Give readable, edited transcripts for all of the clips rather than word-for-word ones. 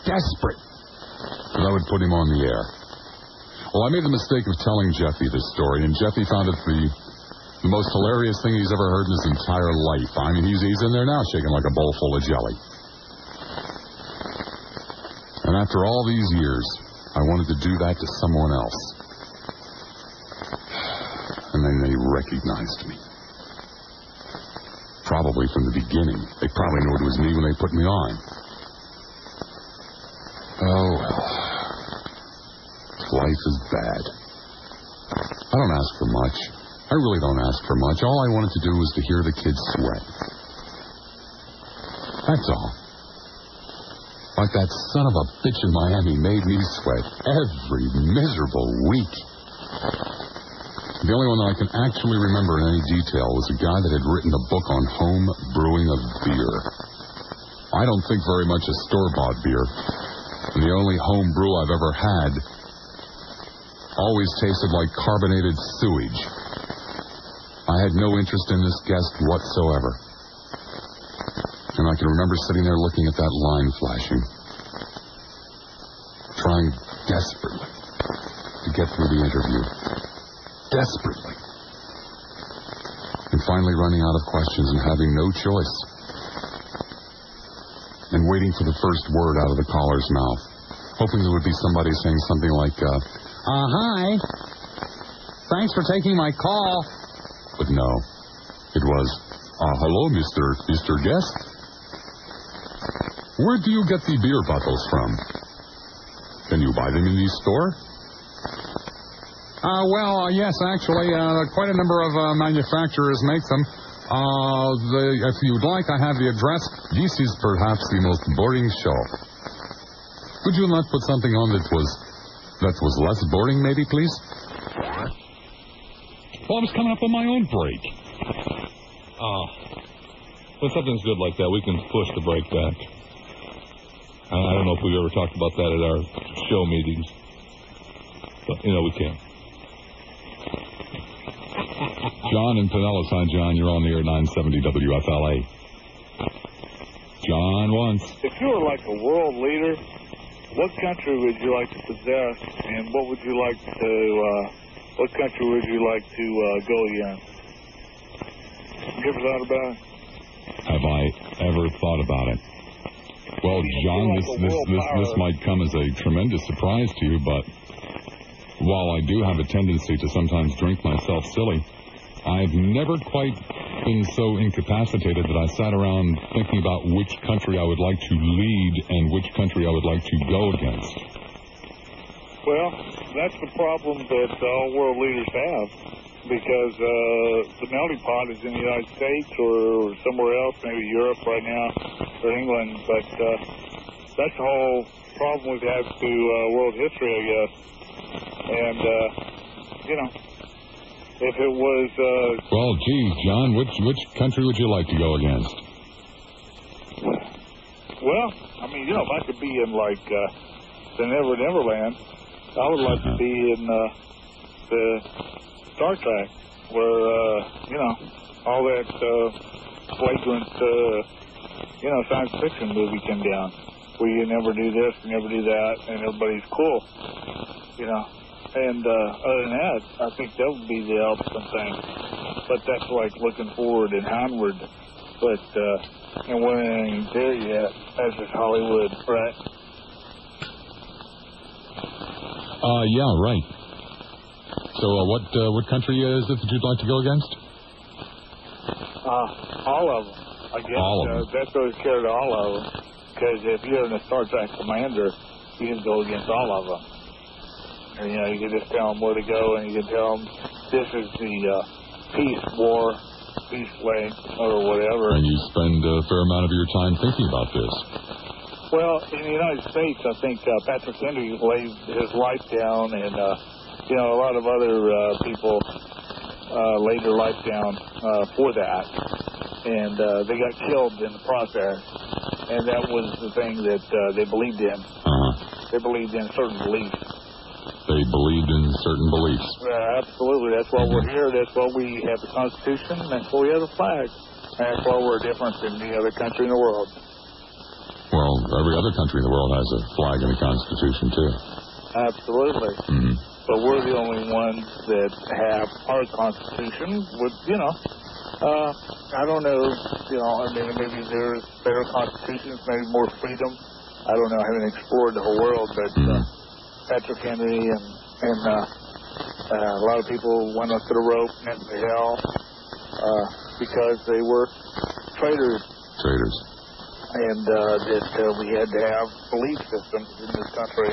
desperate that I would put him on the air. Well, I made the mistake of telling Jeffy this story, and Jeffy found it the most hilarious thing he's ever heard in his entire life. I mean, he's in there now shaking like a bowl full of jelly. And after all these years, I wanted to do that to someone else. And then they recognized me. Probably from the beginning. They probably knew it was me when they put me on. Oh, well. Life is bad. I don't ask for much. I really don't ask for much. All I wanted to do was to hear the kids sweat. That's all. Like that son of a bitch in Miami made me sweat every miserable week. The only one that I can actually remember in any detail was a guy that had written a book on home brewing of beer. I don't think very much of store-bought beer, and the only home brew I've ever had always tasted like carbonated sewage. I had no interest in this guest whatsoever. And I can remember sitting there looking at that line flashing, trying desperately to get through the interview. Desperately. And finally running out of questions and having no choice. And waiting for the first word out of the caller's mouth. Hoping there would be somebody saying something like, hi. Thanks for taking my call. But no. It was, hello, Mr. Guest. Where do you get the beer bottles from? Can you buy them in the store? Yes, actually, quite a number of manufacturers make them. If you'd like, I have the address. This is perhaps the most boring show. Could you not put something on that was less boring, maybe, please? Well, I was coming up on my own break. When something's good like that, we can push the break back. I don't know if we've ever talked about that at our show meetings. But, we can. John in Pinellas. Hi, John. You're on the air, 970 WFLA. John once. If you were like a world leader, what country would you like to possess, and what country would you like to go against? You ever thought about it? Have I ever thought about it? Well, John, this might come as a tremendous surprise to you, but while I do have a tendency to sometimes drink myself silly, I've never quite been so incapacitated that I sat around thinking about which country I would like to lead and which country I would like to go against. Well, that's the problem that all world leaders have, because the melting pot is in the United States or somewhere else, maybe Europe right now, or England, but that's the whole problem we've had through world history, I guess. And, if it was... Well, geez, John, which country would you like to go against? Well, I mean, if I could be in, like, the Neverland, I would like to be in the Star Trek, where, all that flagrant, science fiction movie came down, where you never do this, you never do that, and everybody's cool, And other than that, I think that would be the ultimate thing. But that's like looking forward and onward. But, and we ain't there yet. That's just Hollywood, right? Yeah, right. So, what country is it that you'd like to go against? All of them. I guess all of them. That's always care to all of them. Because if you're in a Star Trek commander, you can go against all of them. And, you can just tell them where to go, and you can tell them this is the peace way, or whatever. And you spend a fair amount of your time thinking about this. Well, in the United States, I think Patrick Henry laid his life down, and, a lot of other people laid their life down for that. And they got killed in the process. And that was the thing that they believed in. They believed in certain beliefs. They believed in certain beliefs. Absolutely. That's why we're here. That's why we have the Constitution. That's why we have the flag. And that's why we're different than any other country in the world. Well, every other country in the world has a flag and a constitution, too. Absolutely. Mm-hmm. But we're the only ones that have our constitution with, I don't know, I mean, maybe there's better constitutions, maybe more freedom. I don't know. I haven't explored the whole world, but Patrick Henry and a lot of people went up to the rope and went to hell because they were traitors. Traitors. And that we had to have belief systems in this country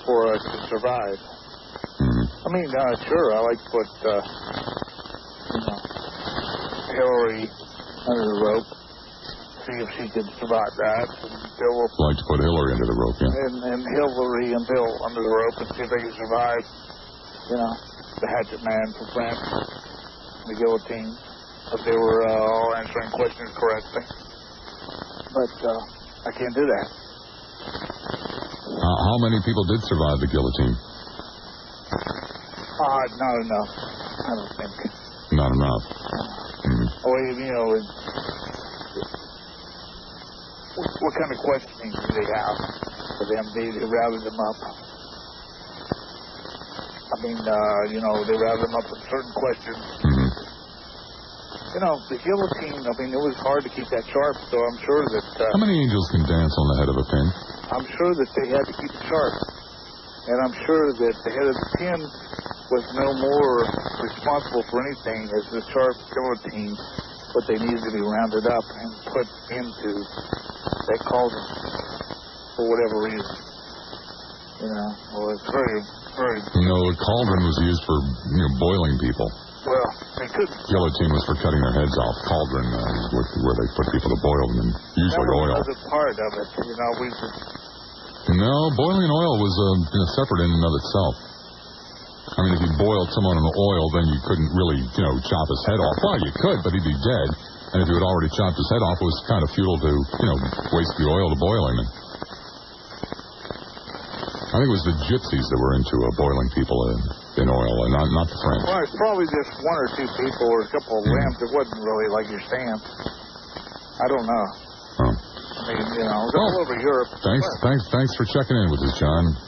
for us to survive. I mean, sure, I like to put Hillary under the rope, see if she could survive that. And Bill will like to put Hillary under the rope, yeah. And Hillary and Bill under the rope and see if they can survive, the hatchet man for France, the guillotine, if they were all answering questions correctly. But I can't do that. How many people did survive the guillotine? Not enough, I don't think. Not enough. What kind of questioning do they have for them? They routed them up. I mean, they routed them up with certain questions. The guillotine, I mean, it was hard to keep that sharp, so I'm sure that... How many angels can dance on the head of a pin? I'm sure that they had to keep it sharp. And I'm sure that the head of the pin was no more responsible for anything as the sharp guillotine, but they needed to be rounded up and put into that cauldron for whatever reason. Well, it's very, very... The cauldron was used for, boiling people. Well, they couldn't. Guillotine was for cutting their heads off. Cauldron, where they put people to boil them in usually oil. That was a part of it. We just... No, boiling oil was separate in and of itself. I mean, if you boiled someone in oil, then you couldn't really, chop his head off. Well, you could, but he'd be dead. And if you had already chopped his head off, it was kind of futile to, waste the oil to boil him. I think it was the gypsies that were into boiling people in oil, and not the French. Well, it's probably just one or two people or a couple of lambs. It wasn't really like you're saying. I don't know. Oh. I mean, it was all over Europe. Thanks for checking in with us, John.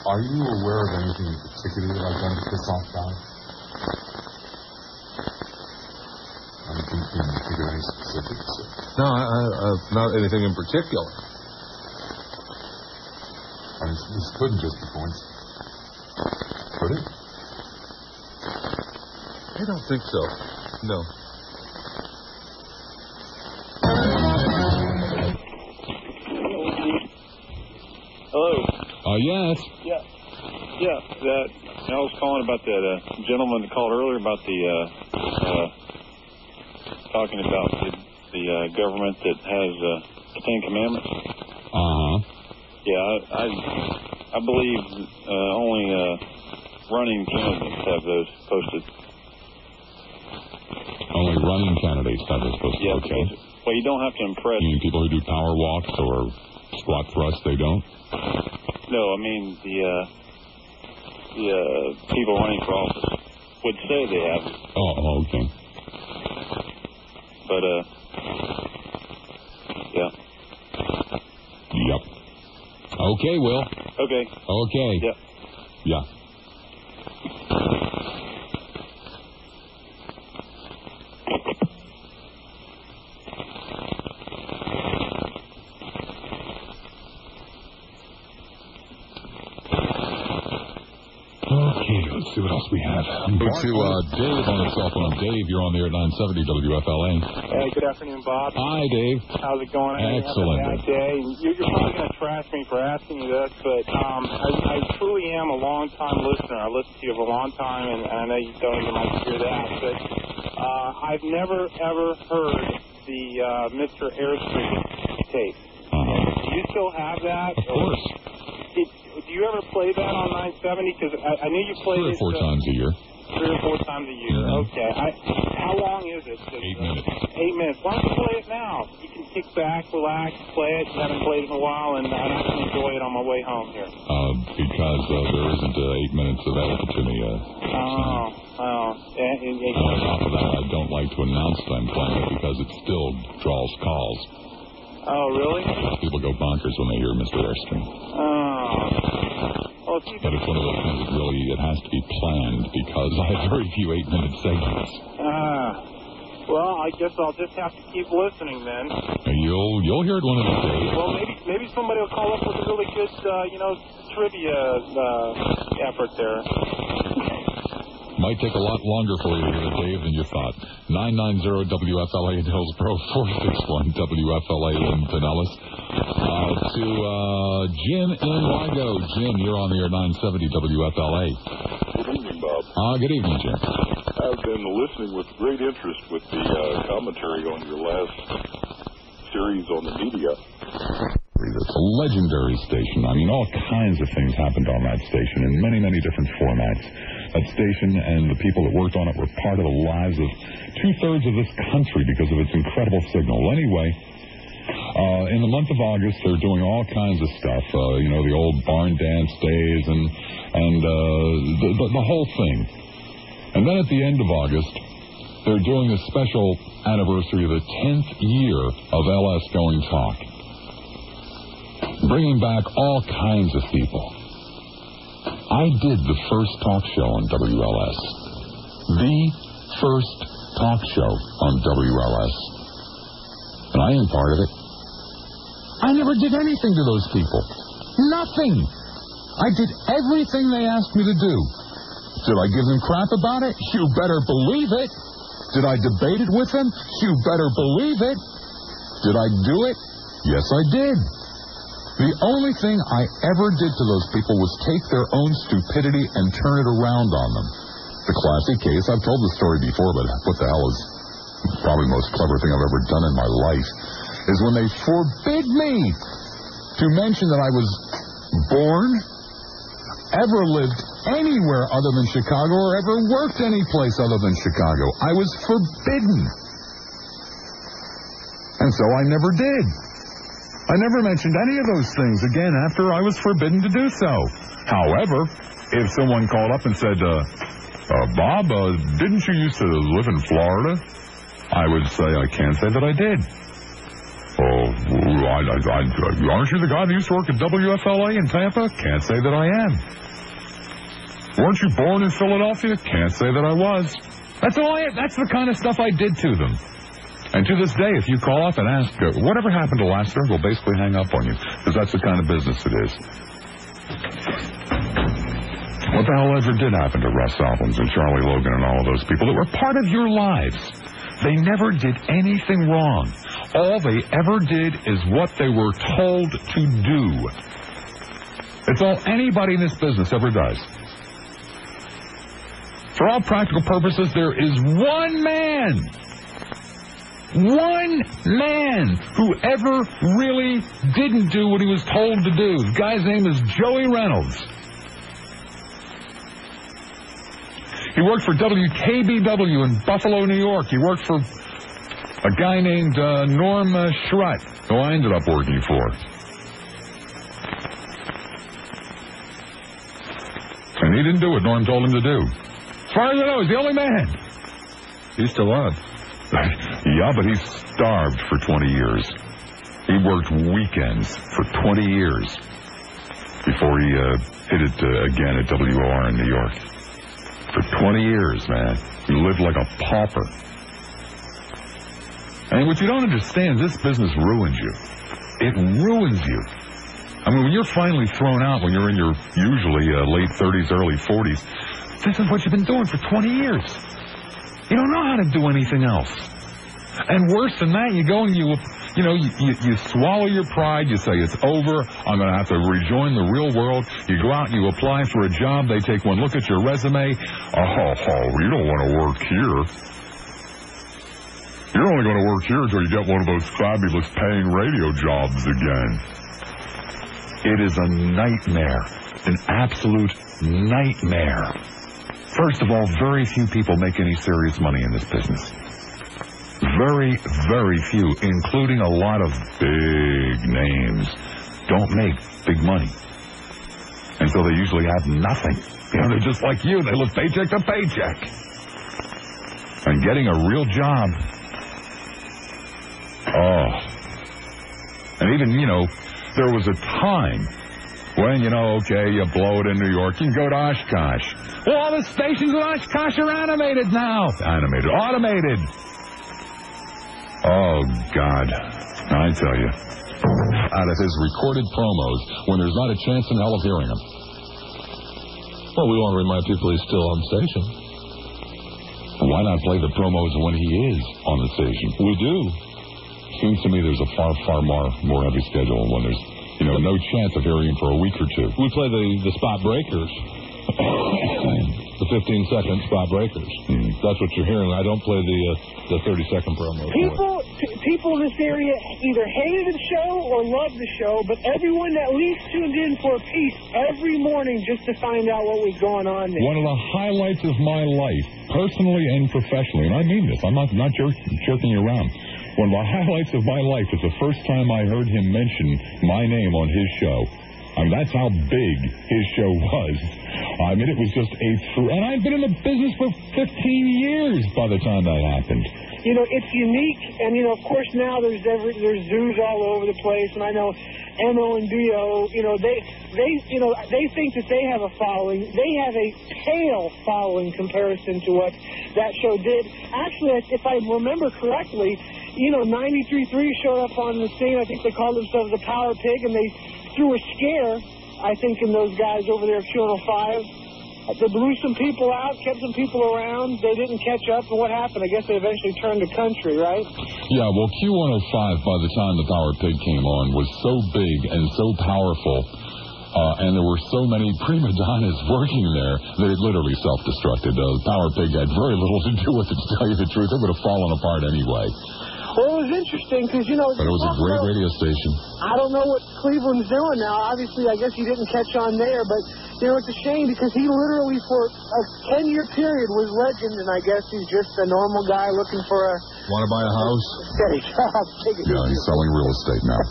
Are you aware of anything in particular that I've done to piss off God? Anything in particular, any specifics? No, not anything in particular. I mean, this couldn't just be coincidence. Could it? I don't think so. No. Hello. Yes. Yeah. I was calling about that gentleman that called earlier about the talking about the government that has the Ten Commandments. Yeah, I believe only running candidates have those posted. Only running candidates have those posted. Yeah. Okay. Well, you don't have to impress. You mean people who do power walks or squat thrusts? They don't. No, I mean the people running for office would say they have it. Oh, okay. But yeah. Yep. Okay, Will. Okay. Okay. Yep. Yeah. See what else we have. Go to Dave on the cell phone. Dave, you're on the air at 970 WFLA. Hey, good afternoon, Bob. Hi, Dave. How's it going? Excellent. Have a nice day. You're probably going to trash me for asking you this, but I truly am a long-time listener. I listened to you for a long time, and I know you don't even like to hear that, but I've never, ever heard the Mr. Airstream tape. Do you still have that? Of course. Do you ever play that on 970? Because I knew you played it 3 or 4 times a year. 3 3 or 4 times a year. Okay. How long is it? 8 minutes. 8 minutes. Why don't you play it now? You can kick back, relax, play it. You haven't played it in a while, and I can enjoy it on my way home here. Because there isn't 8 minutes available to me. On top of that, I don't like to announce that I'm playing it because it still draws calls. Oh, really? People go bonkers when they hear Mr. Airstream. Well, but it's one of those things that it has to be planned because I have very few 8-minute segments. Well, I guess I'll just have to keep listening then. You'll hear it one of these days. Well, maybe somebody will call up with a really good, trivia effort there. Might take a lot longer for you to hear it, Dave, than you thought. 990-WFLA in Hillsborough, 461-WFLA in Pinellas. To Jim in Ligo. Jim, you're on the air 970 WFLA. Good evening, Bob. Good evening, Jim. I've been listening with great interest with the commentary on your last series on the media. It's a legendary station. I mean, all kinds of things happened on that station in many, many different formats. That station and the people that worked on it were part of the lives of 2/3 of this country because of its incredible signal. Anyway, in the month of August, they're doing all kinds of stuff. The old barn dance days and the whole thing. And then at the end of August, they're doing a special anniversary of the 10th year of LS Going Talk. Bringing back all kinds of people. I did the first talk show on WLS. The first talk show on WLS. And I am part of it. I never did anything to those people. Nothing. I did everything they asked me to do. Did I give them crap about it? You better believe it. Did I debate it with them? You better believe it. Did I do it? Yes, I did. The only thing I ever did to those people was take their own stupidity and turn it around on them. The classic case, I've told the story before, but what the hell is probably the most clever thing I've ever done in my life, is when they forbid me to mention that I was born, ever lived anywhere other than Chicago, or ever worked any place other than Chicago. I was forbidden. And so I never did. I never mentioned any of those things again after I was forbidden to do so. However, if someone called up and said, Bob, didn't you used to live in Florida? I would say, I can't say that I did. Aren't you the guy that used to work at WFLA in Tampa? Can't say that I am. Weren't you born in Philadelphia? Can't say that I was. That's the kind of stuff I did to them. And to this day, if you call up and ask, whatever happened to Lassiter, we'll basically hang up on you, because that's the kind of business it is. What the hell ever did happen to Russ Albans and Charlie Logan and all of those people that were part of your lives? They never did anything wrong. All they ever did is what they were told to do. It's all anybody in this business ever does. For all practical purposes, there is one man who ever really didn't do what he was told to do. The guy's name is Joey Reynolds. He worked for WKBW in Buffalo, New York. He worked for a guy named Norm Schrott, who I ended up working for. And he didn't do what Norm told him to do. As far as I know, he's the only man. He's still on. Yeah, but he starved for 20 years. He worked weekends for 20 years before he hit it again at WOR in New York. For 20 years, man. He lived like a pauper. And what you don't understand, this business ruins you. It ruins you. I mean, when you're finally thrown out, when you're in your usually late 30s, early 40s, this is what you've been doing for 20 years. You don't know how to do anything else. And worse than that, you go and you swallow your pride. You say, it's over. I'm going to have to rejoin the real world. You go out and you apply for a job. They take one look at your resume. You don't want to work here. You're only going to work here until you get one of those fabulous paying radio jobs again. It is a nightmare. An absolute nightmare. First of all, very few people make any serious money in this business. Very, very few, including a lot of big names, don't make big money. And so they usually have nothing. You know, they're just like you. They live paycheck to paycheck. And getting a real job. Oh. And even, you know, there was a time when, you know, okay, you blow it in New York, you can go to Oshkosh. Well, all the stations in Oshkosh are animated now. Animated. Automated. Oh, God. I tell you. Out of his recorded promos when there's not a chance in hell of hearing him. Well, we want to remind people he's still on the station. Why not play the promos when he is on the station? We do. Seems to me there's a far more heavy schedule when there's, you know, no chance of hearing him for a week or two. We play the spot breakers. The 15-second spot breakers. That's what you're hearing. I don't play the 30-second promos. People in this area either hated the show or loved the show, but everyone at least tuned in for a piece every morning just to find out what was going on there. One of the highlights of my life, personally and professionally, and I mean this, I'm not jerking you around. One of the highlights of my life is the first time I heard him mention my name on his show. I mean, that's how big his show was. I mean, it was just and I'd been in the business for 15 years by the time that happened. You know, it's unique, and, you know, of course, now there's zoos all over the place, and I know MO and BO, you know, they think that they have a following. They have a pale following comparison to what that show did. Actually, if I remember correctly, you know, 93.3 showed up on the scene. I think they called themselves the Power Pig, and they threw a scare, I think, in those guys over there at Q105. They blew some people out, kept some people around. They didn't catch up, and what happened? I guess they eventually turned to country, right? Yeah, well, Q105, by the time the Power Pig came on, was so big and so powerful, and there were so many prima donnas working there that it literally self-destructed. The Power Pig had very little to do with it, to tell you the truth. It would have fallen apart anyway. Well, it was interesting because, you know... But it was a great radio station. I don't know what Cleveland's doing now. Obviously, I guess he didn't catch on there, but, you know, it's a shame because he literally, for a 10-year period, was legend, and I guess he's just a normal guy looking for a... Want to buy a house? Steady job. Yeah, he's selling real estate now.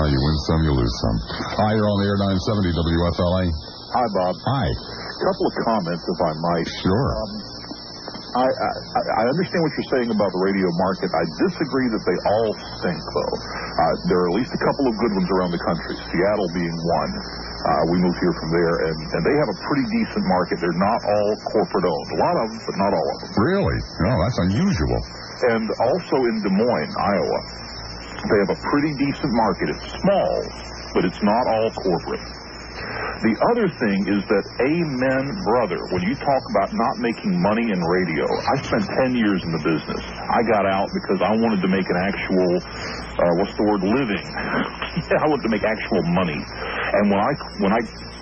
You win some, you lose some. Hi, you're on the Air 970 WFLA. Hi, Bob. Hi. A couple of comments, if I might. Sure. I understand what you're saying about the radio market. I disagree that they all stink, though. There are at least a couple of good ones around the country, Seattle being one. We moved here from there, and they have a pretty decent market. They're not all corporate-owned. A lot of them, but not all of them. Really? No, that's unusual. And also in Des Moines, Iowa, they have a pretty decent market. It's small, but it's not all corporate. The other thing is that amen, brother, when you talk about not making money in radio, I spent 10 years in the business. I got out because I wanted to make an actual, living. I wanted to make actual money. And when I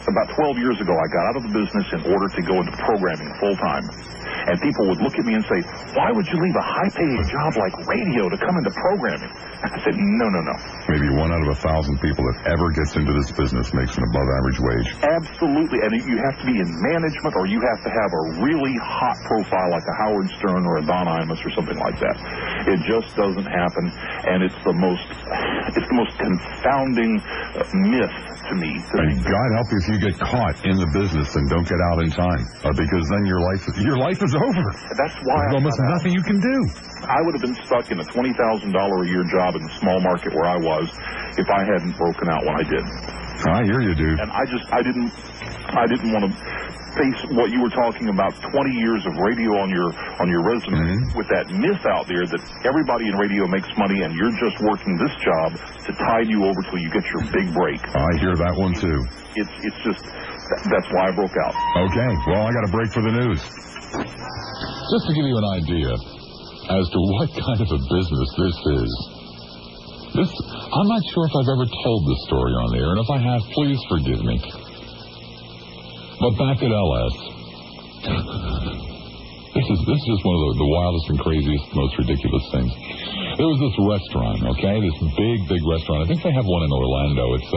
about 12 years ago, I got out of the business in order to go into programming full time. And people would look at me and say, why would you leave a high-paying job like radio to come into programming? I said, no. Maybe 1 out of 1,000 people that ever gets into this business makes an above-average wage. Absolutely. And you have to be in management, or you have to have a really hot profile like a Howard Stern or a Don Imus or something like that. It just doesn't happen. And it's the most confounding myth to me. And God help you if you get caught in the business and don't get out in time, because then your life is over. That's why there's almost nothing you can do. I would have been stuck in a $20,000 a year job in the small market where I was if I hadn't broken out when I did. I hear you, dude. And I didn't want to face what you were talking about, 20 years of radio on your resume, with that myth out there that everybody in radio makes money and you're just working this job to tide you over till you get your big break. I hear that one too. It's just, that's why I broke out. Okay, well, I got a break for the news. Just to give you an idea as to what kind of a business this is. I'm not sure if I've ever told this story on the air, and if I have, please forgive me. But back at LS, this is just one of the wildest and craziest, most ridiculous things. There was this restaurant, okay, this big restaurant. I think they have one in Orlando. It's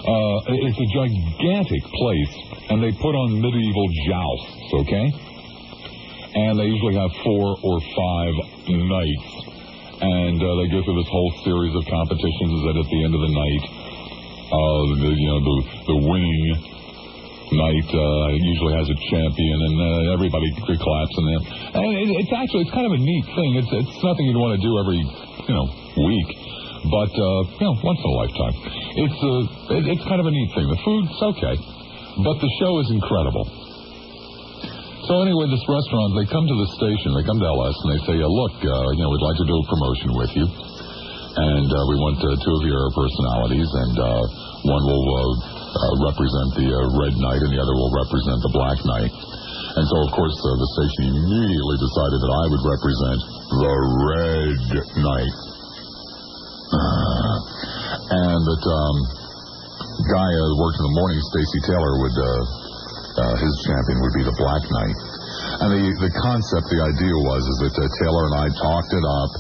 It's a gigantic place, and they put on medieval jousts, okay? And they usually have 4 or 5 nights. And they go through this whole series of competitions that at the end of the night, the winning night usually has a champion, and everybody claps. And it's kind of a neat thing. It's nothing you'd want to do every, week. But, once in a lifetime. It's kind of a neat thing. The food's okay, but the show is incredible. So anyway, this restaurant, they come to the station, they come to LS, and they say, look, we'd like to do a promotion with you. And we want 2 of your personalities, and one will represent the red knight, and the other will represent the black knight. And so, of course, the station immediately decided that I would represent the red knight. And that guy who worked in the morning, Stacy Taylor, would his champion would be the Black Knight. And the concept, the idea was that Taylor and I talked it up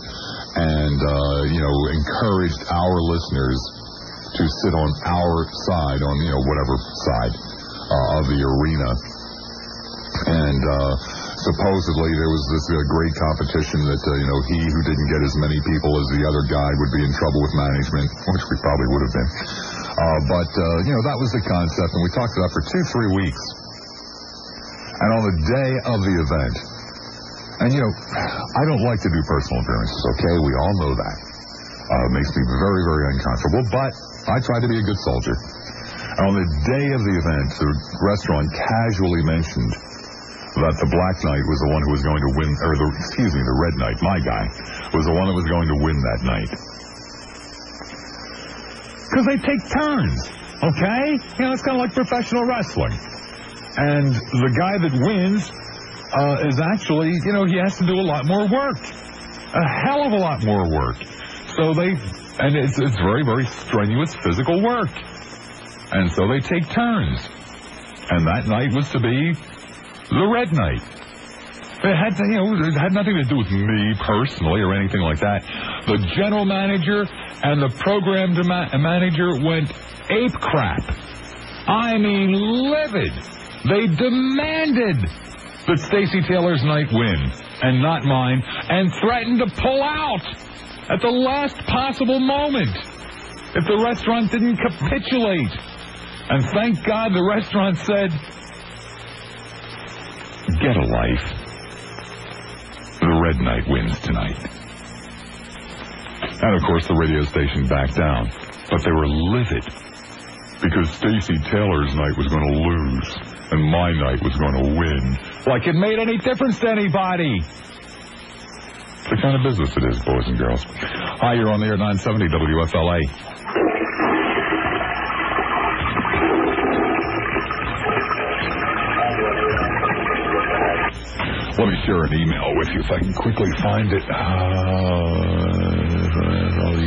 and encouraged our listeners to sit on our side, on whatever side of the arena. And supposedly there was this great competition that, he who didn't get as many people as the other guy would be in trouble with management, which we probably would have been. But that was the concept, and we talked it up for 2-3 weeks. And on the day of the event, and, I don't like to do personal appearances, okay? We all know that. It makes me very, very uncomfortable, but I try to be a good soldier. And on the day of the event, the restaurant casually mentioned that the Black Knight was the one who was going to win, or the Red Knight, my guy, was the one that was going to win that night. Because they take turns, okay? It's kind of like professional wrestling. And the guy that wins is actually, he has to do a lot more work. A hell of a lot more work. So it's very, very strenuous physical work. And so they take turns. And that night was to be the Red Knight. It had nothing to do with me personally or anything like that. The general manager and the program manager went ape crap. I mean, livid. They demanded that Stacy Taylor's night win, and not mine, and threatened to pull out at the last possible moment if the restaurant didn't capitulate. And thank God the restaurant said, get a life. The Red Knight wins tonight. And, of course, the radio station backed down. But they were livid because Stacy Taylor's night was going to lose and my night was going to win. Like it made any difference to anybody. It's the kind of business it is, boys and girls. Hi, you're on the air, 970 WFLA. Let me share an email with you if I can quickly find it.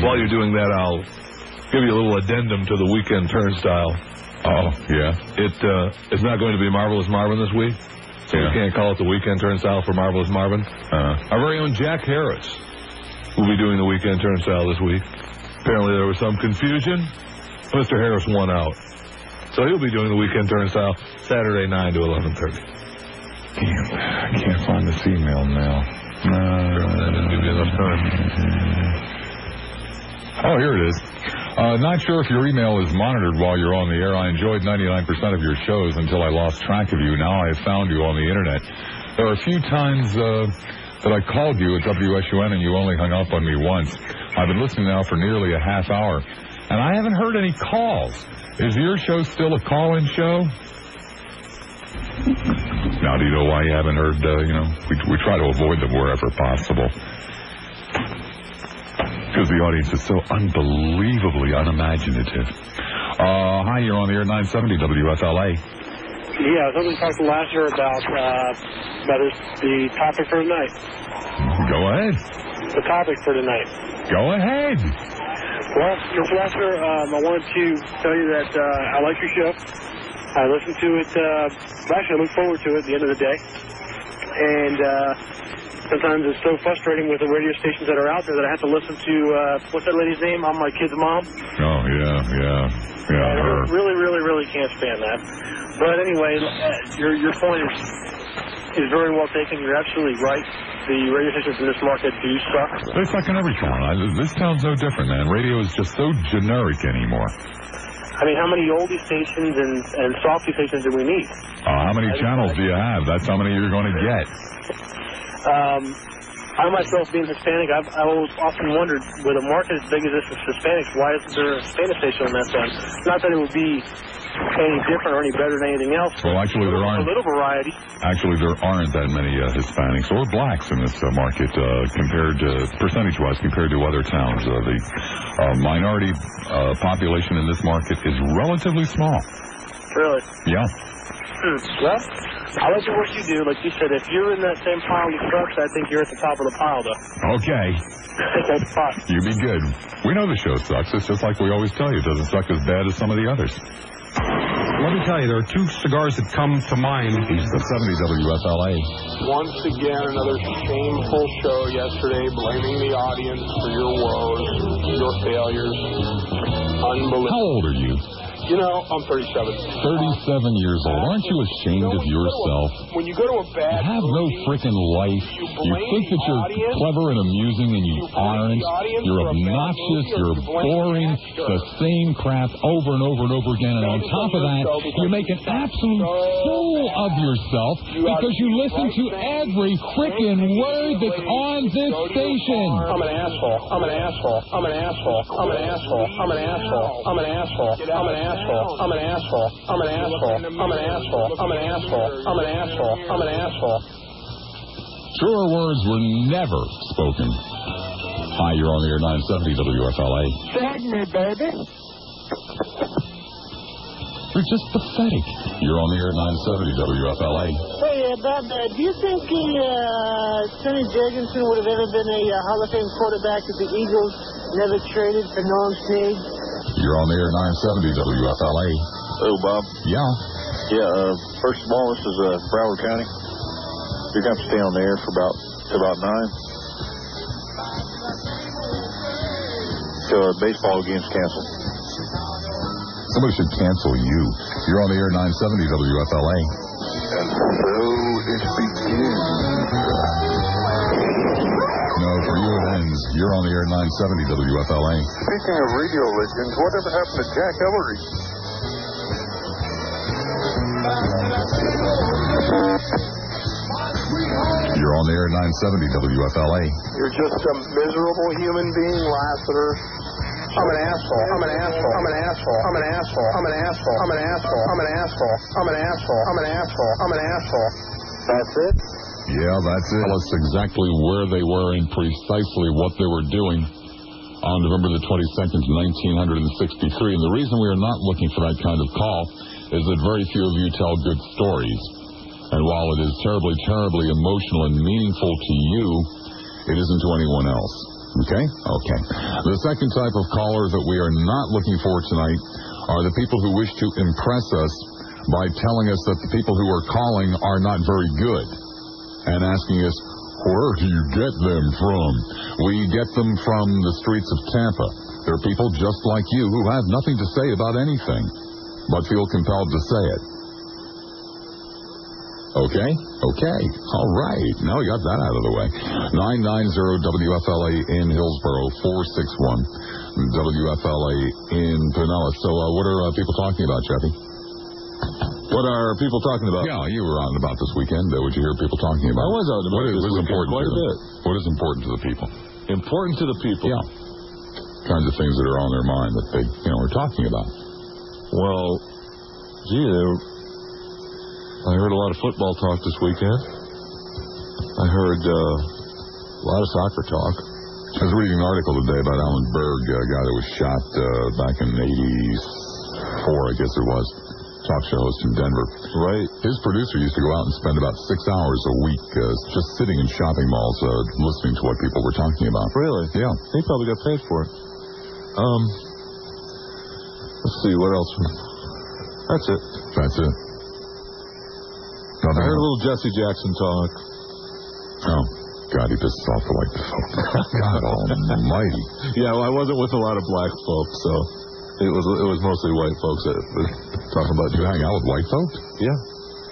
While you're doing that, I'll give you a little addendum to the weekend turnstile. Oh, yeah? It's not going to be Marvelous Marvin this week, so we can't call it the weekend turnstile for Marvelous Marvin. Our very own Jack Harris will be doing the weekend turnstile this week. Apparently there was some confusion. Mr. Harris won out. So he'll be doing the weekend turnstile Saturday 9 to 11:30. I can't find this email now. That didn't give you enough time. Oh, here it is. Not sure if your email is monitored while you're on the air. I enjoyed 99% of your shows until I lost track of you. Now I have found you on the Internet. There are a few times that I called you at WSUN and you only hung up on me once. I've been listening now for nearly a half hour, and I haven't heard any calls. Is your show still a call-in show? Now, do you know why you haven't heard, we try to avoid them wherever possible. Because the audience is so unbelievably unimaginative. Hi, you're on the air, 970 WFLA. Yeah, I was hoping to talk to Lassiter about the topic for tonight. Go ahead. The topic for tonight. Go ahead. Well, Mr. Lassiter, I wanted to tell you that I like your show. I listen to it, actually I look forward to it at the end of the day. And Sometimes it's so frustrating with the radio stations that are out there that I have to listen to, what's that lady's name? I'm my kid's mom. Oh, yeah. I really can't stand that. But anyway, your point is very well taken. You're absolutely right. The radio stations in this market do suck. They suck in every town. This town's no different, man. Radio is just so generic anymore. I mean, how many oldie stations and softy stations do we need? How many channels do you have? That's how many you're going to get. I myself, being Hispanic, I've always often wondered, with a market as big as this with Hispanics, why isn't there a Hispanic station on that then? Not that it would be any different or any better than anything else. Well, actually, there aren't. A little variety. Actually, there aren't that many Hispanics or blacks in this market compared to, percentage-wise, compared to other towns. The minority population in this market is relatively small. Really? Yeah. Well, I like the work you do. Like you said, if you're in that same pile of trucks, I think you're at the top of the pile, though. Okay. That's fine. You be good. We know the show sucks. It's just like we always tell you. It doesn't suck as bad as some of the others. Let me tell you, there are two cigars that come to mind. He's the 70 WFLA. Once again, another shameful show yesterday, blaming the audience for your woes, your failures. Unbelievable. How old are you? You know, I'm 37. 37 years old. Aren't you ashamed of yourself? When you go to a bad You have no freaking life. You think that you're clever and amusing, and you aren't. You're obnoxious. You're boring. The same crap over and over and over again. And on top of that, you make an absolute fool of yourself because you listen to every freaking word that's on this station. I'm an asshole. I'm an asshole. I'm an asshole. I'm an asshole. I'm an asshole. I'm an asshole. I'm an asshole. I'm an asshole. I'm an asshole. I'm an asshole. I'm an asshole. I'm an asshole. I'm an asshole. Truer words were never spoken. Hi, you're on the air 970 WFLA. Tag me, baby. You're just pathetic. You're on the air 970 WFLA. Hey, Bob, do you think Sonny Jurgensen would have ever been a Hall of Fame quarterback if the Eagles never traded for Norm Snead? You're on the air 970 WFLA. Hello, Bob. Yeah. Yeah, first of all, this is Broward County. You're going to have to stay on the air for about 9. So baseball game's canceled. Somebody should cancel you. You're on the air 970 WFLA. And so it begins. No, for you it ends. You're on the air 970 WFLA. Speaking of radio legends, whatever happened to Jack Ellery? You're on the air 970 WFLA. You're just a miserable human being, Lassiter. I'm an asshole. I'm an asshole. I'm an asshole. I'm an asshole. I'm an asshole. I'm an asshole. I'm an asshole. I'm an asshole. I'm an asshole. I'm an asshole. That's it? Yeah, that's it. Tell us exactly where they were and precisely what they were doing on November the 22nd, 1963. And the reason we are not looking for that kind of call is that very few of you tell good stories. And while it is terribly, terribly emotional and meaningful to you, it isn't to anyone else. Okay? Okay. The second type of caller that we are not looking for tonight are the people who wish to impress us by telling us that the people who are calling are not very good and asking us, where do you get them from? We get them from the streets of Tampa. They're people just like you who have nothing to say about anything, but feel compelled to say it. Okay? Okay. All right. Now we got that out of the way. 990-WFLA in Hillsborough, 461-WFLA in Pinellas. So what are people talking about, Jeffy? What are people talking about? Yeah, you were on about this weekend. What did you hear people talking about? I was out about this weekend important quite a bit. What is important to the people? Important to the people? Yeah. Kinds of things that are on their mind that they, are talking about. Well, gee, I heard a lot of football talk this weekend. I heard a lot of soccer talk. I was reading an article today about Alan Berg, a guy that was shot back in 84, I guess it was. Talk show host in Denver. Right. His producer used to go out and spend about 6 hours a week just sitting in shopping malls listening to what people were talking about. Really? Yeah. He probably got paid for it. Let's see, what else? That's it. That's it. I heard a little Jesse Jackson talk. Oh. God, he pissed off the white folk. God almighty. Yeah, well, I wasn't with a lot of black folks, so it was mostly white folks that were talking about. You hang out with white folks? Yeah.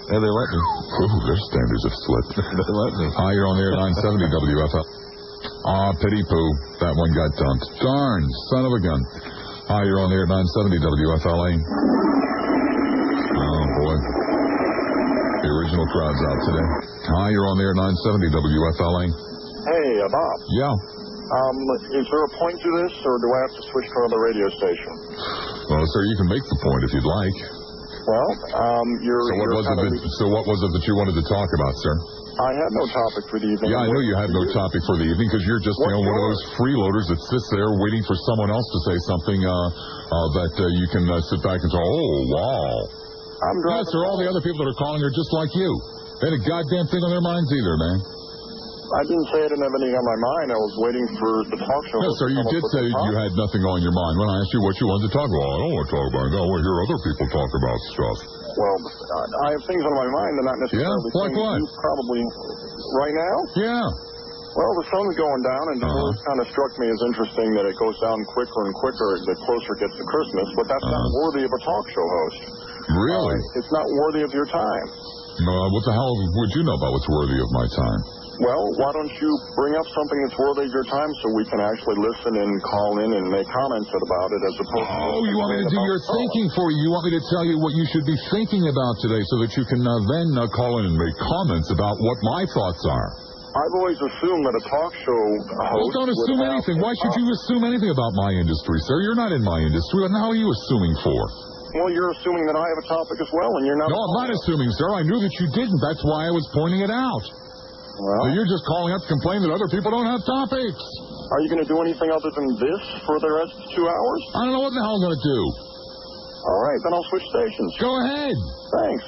Yeah, they let me. Ooh, their standards have slipped. They let me. Hi, you're on there at 970 WFL. Pity poo. That one got dumped. Darn, son of a gun. Hi, you're on there at 970 WFLA. Oh, boy. The original crowd's out today. Hi, you're on there at 970 WFLA. Hey, Bob. Yeah. Is there a point to this, or do I have to switch to another radio station? Well, sir, you can make the point if you'd like. Well, So what was it that you wanted to talk about, sir? I had no topic for the evening. Yeah, I know you had no topic for the evening because you're just one of those freeloaders that sits there waiting for someone else to say something that you can sit back and say, oh, wow. I'm driving. Yes, sir, all the other people that are calling are just like you. They had a goddamn thing on their minds either, man. I didn't say I didn't have anything on my mind. I was waiting for the talk show. Yes, sir, you did say you had nothing on your mind. When I asked you what you wanted to talk about, I don't want to talk about it. I want to hear other people talk about stuff. Well, I have things on my mind that not necessarily like things what? you probably right now. Yeah. Well, the sun's going down, and it always kind of struck me as interesting that it goes down quicker and quicker the closer it gets to Christmas, but that's not worthy of a talk show host. Really? It's not worthy of your time. What the hell would you know about what's worthy of my time? Well, why don't you bring up something that's worthy of your time so we can actually listen and call in and make comments about it as opposed to... Oh, you want me to do your thinking for you? You want me to tell you what you should be thinking about today so that you can then call in and make comments about what my thoughts are? I've always assumed that a talk show host... Well, don't assume anything. Why should you assume anything about my industry, sir? You're not in my industry. What the hell are you assuming for? Well, you're assuming that I have a topic as well, and you're not... No, I'm not assuming, sir. I knew that you didn't. That's why I was pointing it out. Well, so you're just calling up to complain that other people don't have topics. Are you going to do anything other than this for the rest of 2 hours? I don't know what the hell I'm going to do. All right, then I'll switch stations. Go ahead. Thanks.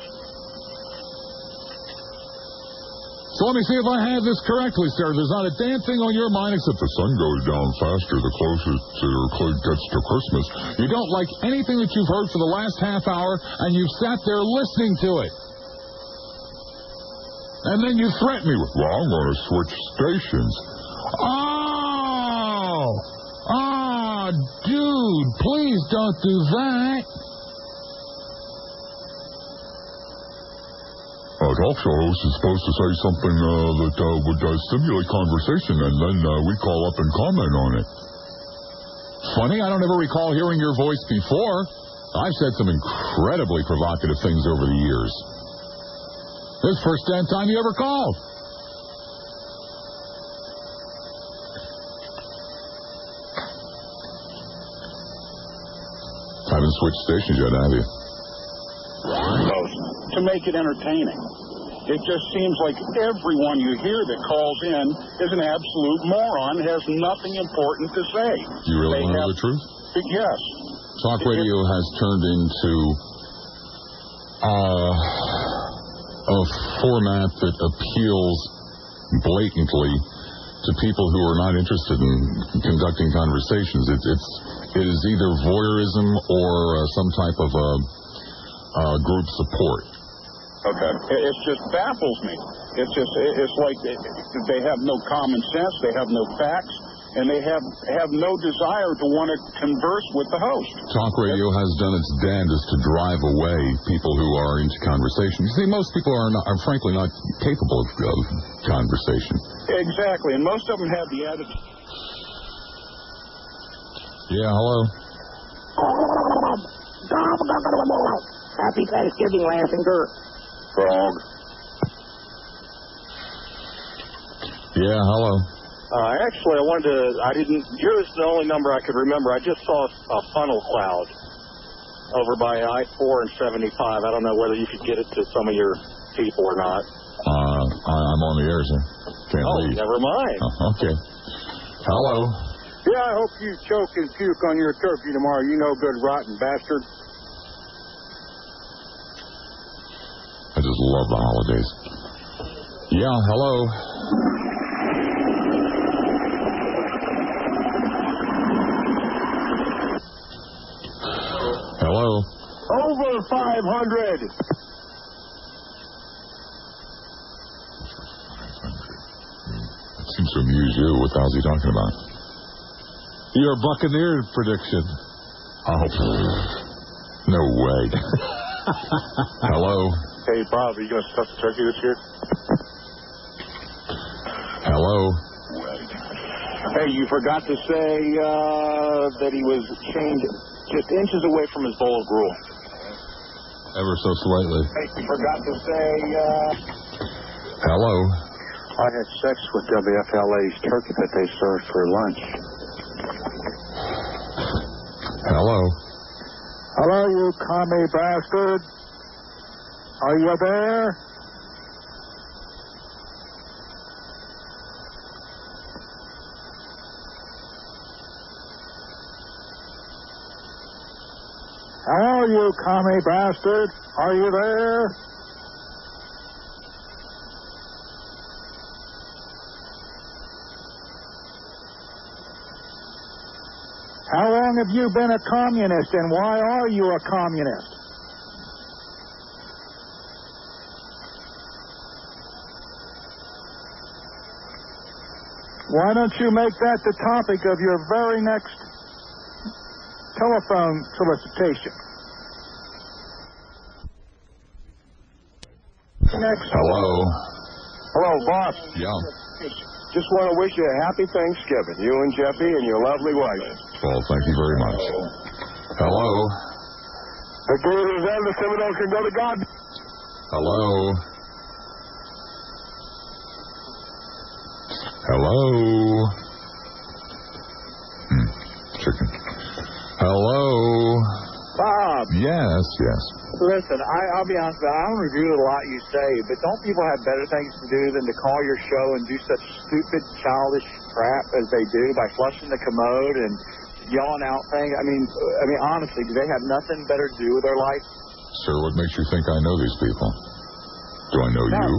So let me see if I have this correctly, sir. There's not a damn thing on your mind except the sun goes down faster the closer it gets to Christmas. You don't like anything that you've heard for the last half hour, and you've sat there listening to it. And then you threaten me with, well, I'm going to switch stations. Oh, dude, please don't do that. A talk show host is supposed to say something that would stimulate conversation, and then we call up and comment on it. Funny, I don't ever recall hearing your voice before. I've said some incredibly provocative things over the years. This is the first damn time you ever called. Haven't switched stations yet, have you? To make it entertaining. It just seems like everyone you hear that calls in is an absolute moron, has nothing important to say. You really want to know the truth? Yes. Talk radio has turned into a format that appeals blatantly to people who are not interested in conducting conversations. It is either voyeurism or some type of group support. Okay. It just baffles me. It's like they have no common sense, they have no facts, and they have no desire to want to converse with the host. Talk radio has done its damnedest to drive away people who are into conversation. You see, most people are frankly not capable of conversation. Exactly, and most of them have the attitude. Yeah, hello? Happy Thanksgiving, Lassiter. Frog. Yeah, hello. Actually, yours is the only number I could remember. I just saw a funnel cloud over by I-4 and 75. I don't know whether you could get it to some of your people or not. I'm on the air, sir. Can't leave. Never mind. Okay. Hello. Yeah, I hope you choke and puke on your turkey tomorrow, you no good rotten bastard. I just love the holidays. Yeah, hello. Hello. Over 500. That's seems to amuse you. What the hell's he talking about? Your Buccaneer prediction. Oh, no way. Hello? Hey, Bob, are you going to stuff the turkey this year? Hello? Hey, you forgot to say that he was chained just inches away from his bowl of gruel. Ever so slightly. Hey, you forgot to say... Hello? I had sex with WFLA's turkey that they served for lunch. Hello? Hello, you commie bastard. Are you there? Hello, you commie bastard. Are you there? How long have you been a communist, and why are you a communist? Why don't you make that the topic of your very next telephone solicitation? Next. Hello? Hello, boss. Yeah. Just want to wish you a happy Thanksgiving, you and Jeffy and your lovely wife. Well, thank you very much. Hello? The Gators and the Seminoles can go to God. Hello? Hello? Chicken. Hello? Bob. Yes. Listen, I'll be honest with you. I don't agree with a lot you say, but don't people have better things to do than to call your show and do such stupid, childish crap as they do by flushing the commode and yelling out things? I mean, honestly, do they have nothing better to do with their life? Sir, what makes you think I know these people? Do I know you?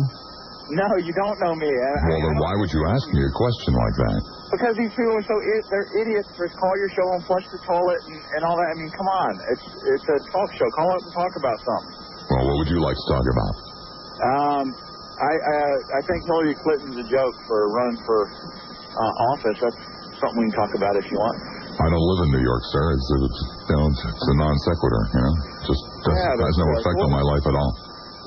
No, you don't know me. Well, then why would you ask me a question like that? Because these people are they're idiots. Just call your show and flush the toilet and all that. I mean, come on. It's a talk show. Call up and talk about something. Well, what would you like to talk about? I think Hillary Clinton's a joke for running for office. That's something we can talk about if you want. I don't live in New York, sir. It's a non sequitur, Just has no effect on my life at all.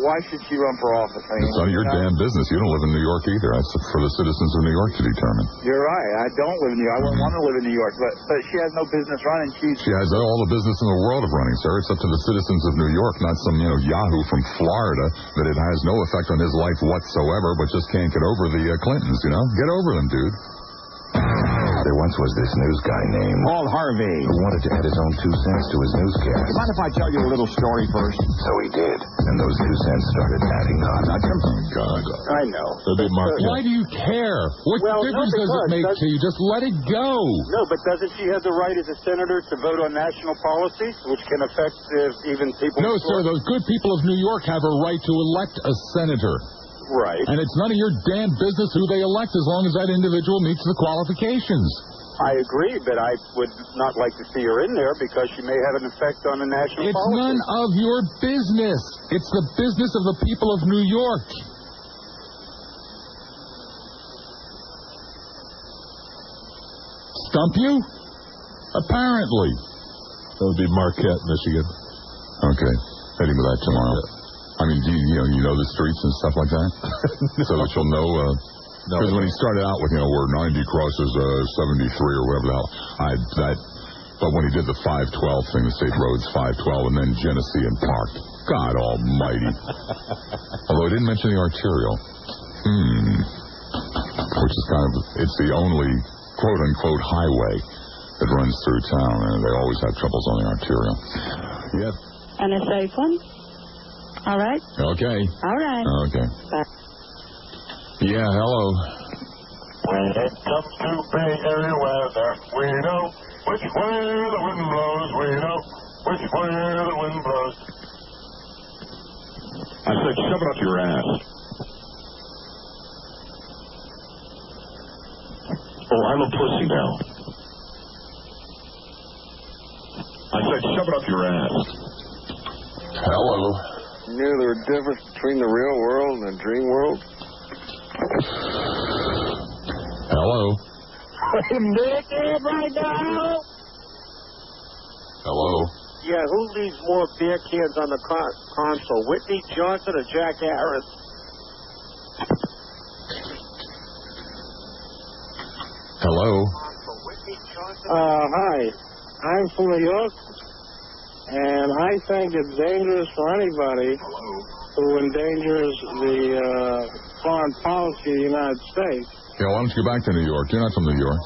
Why should she run for office? It's none of your damn business. You don't live in New York either. That's for the citizens of New York to determine. You're right. I don't live in New York. I wouldn't want to live in New York, but she has no business running. She has all the business in the world of running, sir. It's up to the citizens of New York, not some yahoo from Florida that it has no effect on his life whatsoever, but just can't get over the Clintons. Get over them, dude. There once was this news guy named Paul Harvey, who wanted to add his own 2 cents to his newscast. Mind if I tell you a little story first? So he did, and those 2 cents started adding up. Oh, God. I know. Why do you care? What difference does it make to you? Just let it go. No, but doesn't she have the right as a senator to vote on national policies, which can affect even people... No, sir. Those good people of New York have a right to elect a senator. Right. And it's none of your damn business who they elect as long as that individual meets the qualifications. I agree, but I would not like to see her in there because she may have an effect on the national policy. It's none of your business. It's the business of the people of New York. Stump you? Apparently. That would be Marquette, Michigan. Okay. Heading to that tomorrow. I mean, do you know the streets and stuff like that? So that you'll know... Because when he started out with, where 90 crosses 73 or whatever the hell, but when he did the 512 thing, the state roads 512, and then Genesee and Park, God almighty. Although he didn't mention the arterial. Which is it's the only quote-unquote highway that runs through town, and they always have troubles on the arterial. Yep. And a safe one? All right. Okay. All right. Okay. Yeah, hello. When it comes to Bay Area weather, we know which way the wind blows. We know which way the wind blows. I said, shove it up your ass. Oh, I'm a pussy now. I said, shove it up your ass. Hello. You knew there was a difference between the real world and the dream world? I'm naked right now. Hello? Yeah, who leaves more beer cans on the console, Whitney Johnson or Jack Harris? Hello? Hi. I'm from New York, and I think it's dangerous for anybody who endangers the foreign policy of the United States. Yeah, why don't you go back to New York? You're not from New York.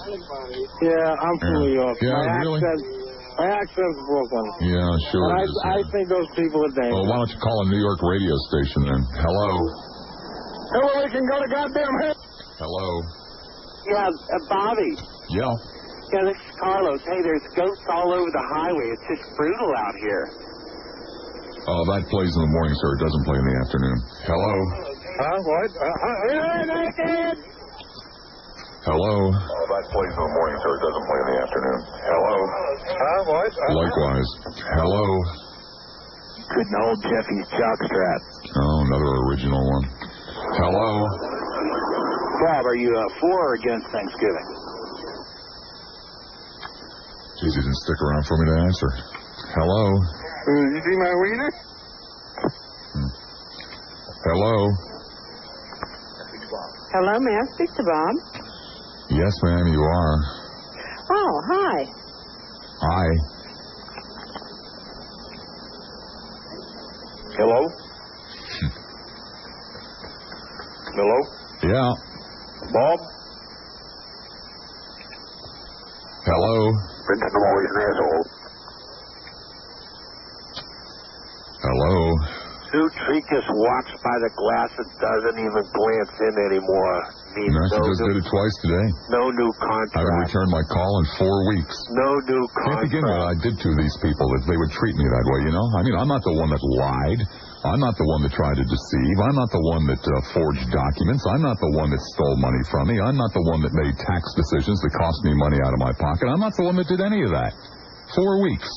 Yeah, I'm from New York. Yeah, really? My accent's Brooklyn. Yeah, sure. But it is, I think those people are dangerous. Well, why don't you call a New York radio station then? Hello? Hillary can go to goddamn hell. Hello? Yeah, Bobby. Yeah. Yeah, this is Carlos. Hey, there's ghosts all over the highway. It's just brutal out here. Oh, that plays in the morning, sir. It doesn't play in the afternoon. Hello? What? Hello? Oh, that plays in the morning, sir. It doesn't play in the afternoon. Hello? What? Likewise. Hello? Couldn't hold Jeffy's jockstrap. Oh, another original one. Hello? Bob, are you for or against Thanksgiving? Geez, you didn't stick around for me to answer. Hello? Did you see my wiener? Hello? Hello, may I speak to Bob? Yes, ma'am, you are. Oh, hi. Hi. Hello? Hello? Yeah. Bob? Hello? Vincent, I'm always an asshole. Hello? Sutricus walks by the glass and doesn't even glance in anymore. No, she just did it twice today. No new contract. I haven't returned my call in 4 weeks. No new Can't contract. begin with what I did to these people if they would treat me that way, you know? I mean, I'm not the one that lied. I'm not the one that tried to deceive. I'm not the one that forged documents. I'm not the one that stole money from me. I'm not the one that made tax decisions that cost me money out of my pocket. I'm not the one that did any of that. 4 weeks.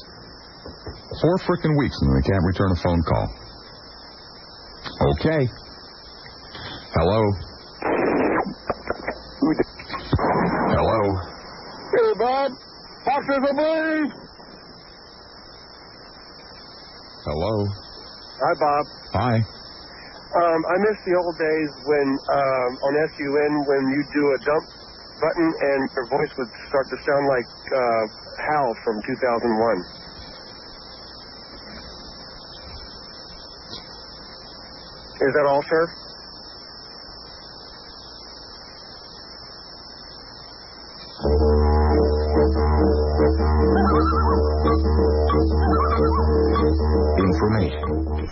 4 frickin' weeks, and they can't return a phone call. Okay. Hello? Hello? Hey, Bob. Boxers ablaze. Hello? Hi, Bob. Hi. I miss the old days when on SUN when you do a dump button and your voice would start to sound like Hal from 2001. Is that all, sir? Information.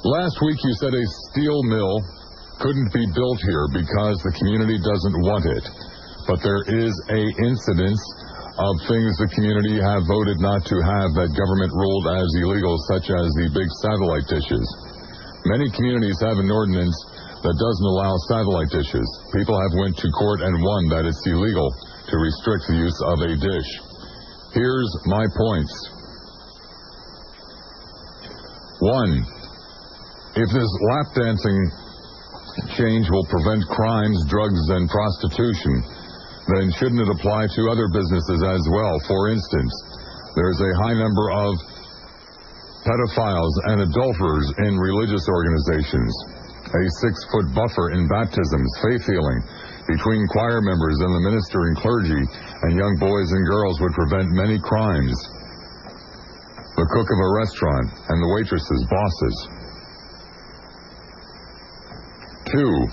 Last week you said a steel mill couldn't be built here because the community doesn't want it. But there is a incidence of things the community have voted not to have that government ruled as illegal, such as the big satellite dishes. Many communities have an ordinance that doesn't allow satellite dishes. People have went to court and won that it's illegal to restrict the use of a dish. Here's my points. 1. If this lap dancing change will prevent crimes, drugs, and prostitution, then shouldn't it apply to other businesses as well? For instance, there's a high number of pedophiles and adulterers in religious organizations. A 6-foot buffer in baptisms, faith healing, between choir members and the minister and clergy and young boys and girls would prevent many crimes. The cook of a restaurant and the waitress's bosses. 2.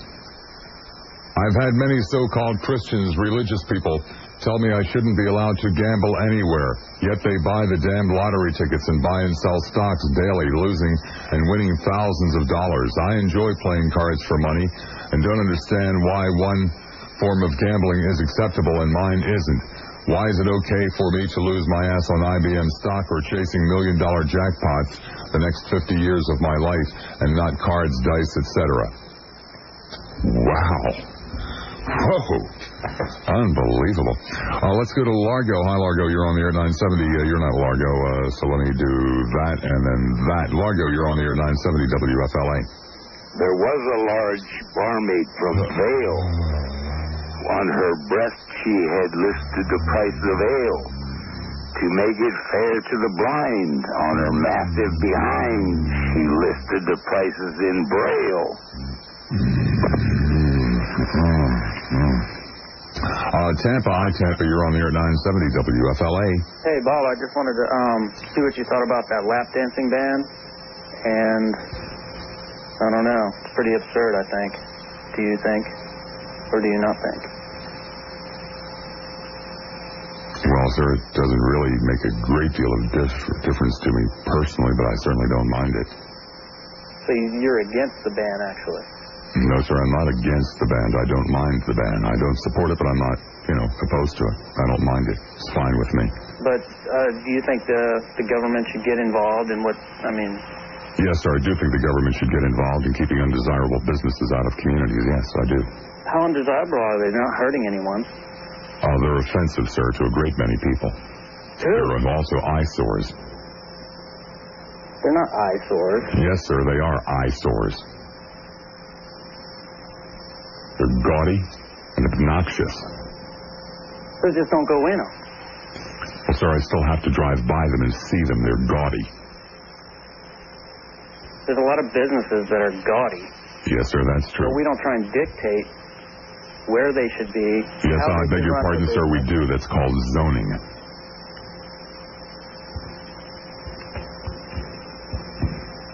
I've had many so-called Christians, religious people, tell me I shouldn't be allowed to gamble anywhere, yet they buy the damned lottery tickets and buy and sell stocks daily, losing and winning thousands of dollars. I enjoy playing cards for money and don't understand why one form of gambling is acceptable and mine isn't. Why is it okay for me to lose my ass on IBM stock or chasing million-dollar jackpots the next 50 years of my life and not cards, dice, etc.? Wow. Whoa. Unbelievable. Let's go to Largo. Hi, Largo. You're on the air at 970. You're not Largo, so let me do that and then that. Largo, you're on the air at 970 WFLA. There was a large barmaid from Vail On her breast she had listed the price of ale. To make it fair to the blind, on her massive behind, she listed the prices in Braille. Tampa, hi Tampa, you're on the air at 970 WFLA. Hey, Bob, I just wanted to see what you thought about that lap dancing ban. And I don't know, it's pretty absurd, I think. Do you think? Or do you not think? Well, sir, it doesn't really make a great deal of difference to me personally, but I certainly don't mind it. So you're against the ban, actually? No, sir, I'm not against the ban. I don't mind the ban. I don't support it, but I'm not, opposed to it. I don't mind it. It's fine with me. But do you think the government should get involved in what, Yes, sir, I do think the government should get involved in keeping undesirable businesses out of communities. Yes, I do. How undesirable are they? They're not hurting anyone. They're offensive, sir, to a great many people. They're also eyesores. They're not eyesores. Yes, sir, they are eyesores. They're gaudy and obnoxious. So just don't go in them. Well, sir, I still have to drive by them and see them. They're gaudy. There's a lot of businesses that are gaudy. Yes, sir, that's true. So we don't try and dictate where they should be. Yes, I beg your pardon, sir, we do. That's called zoning.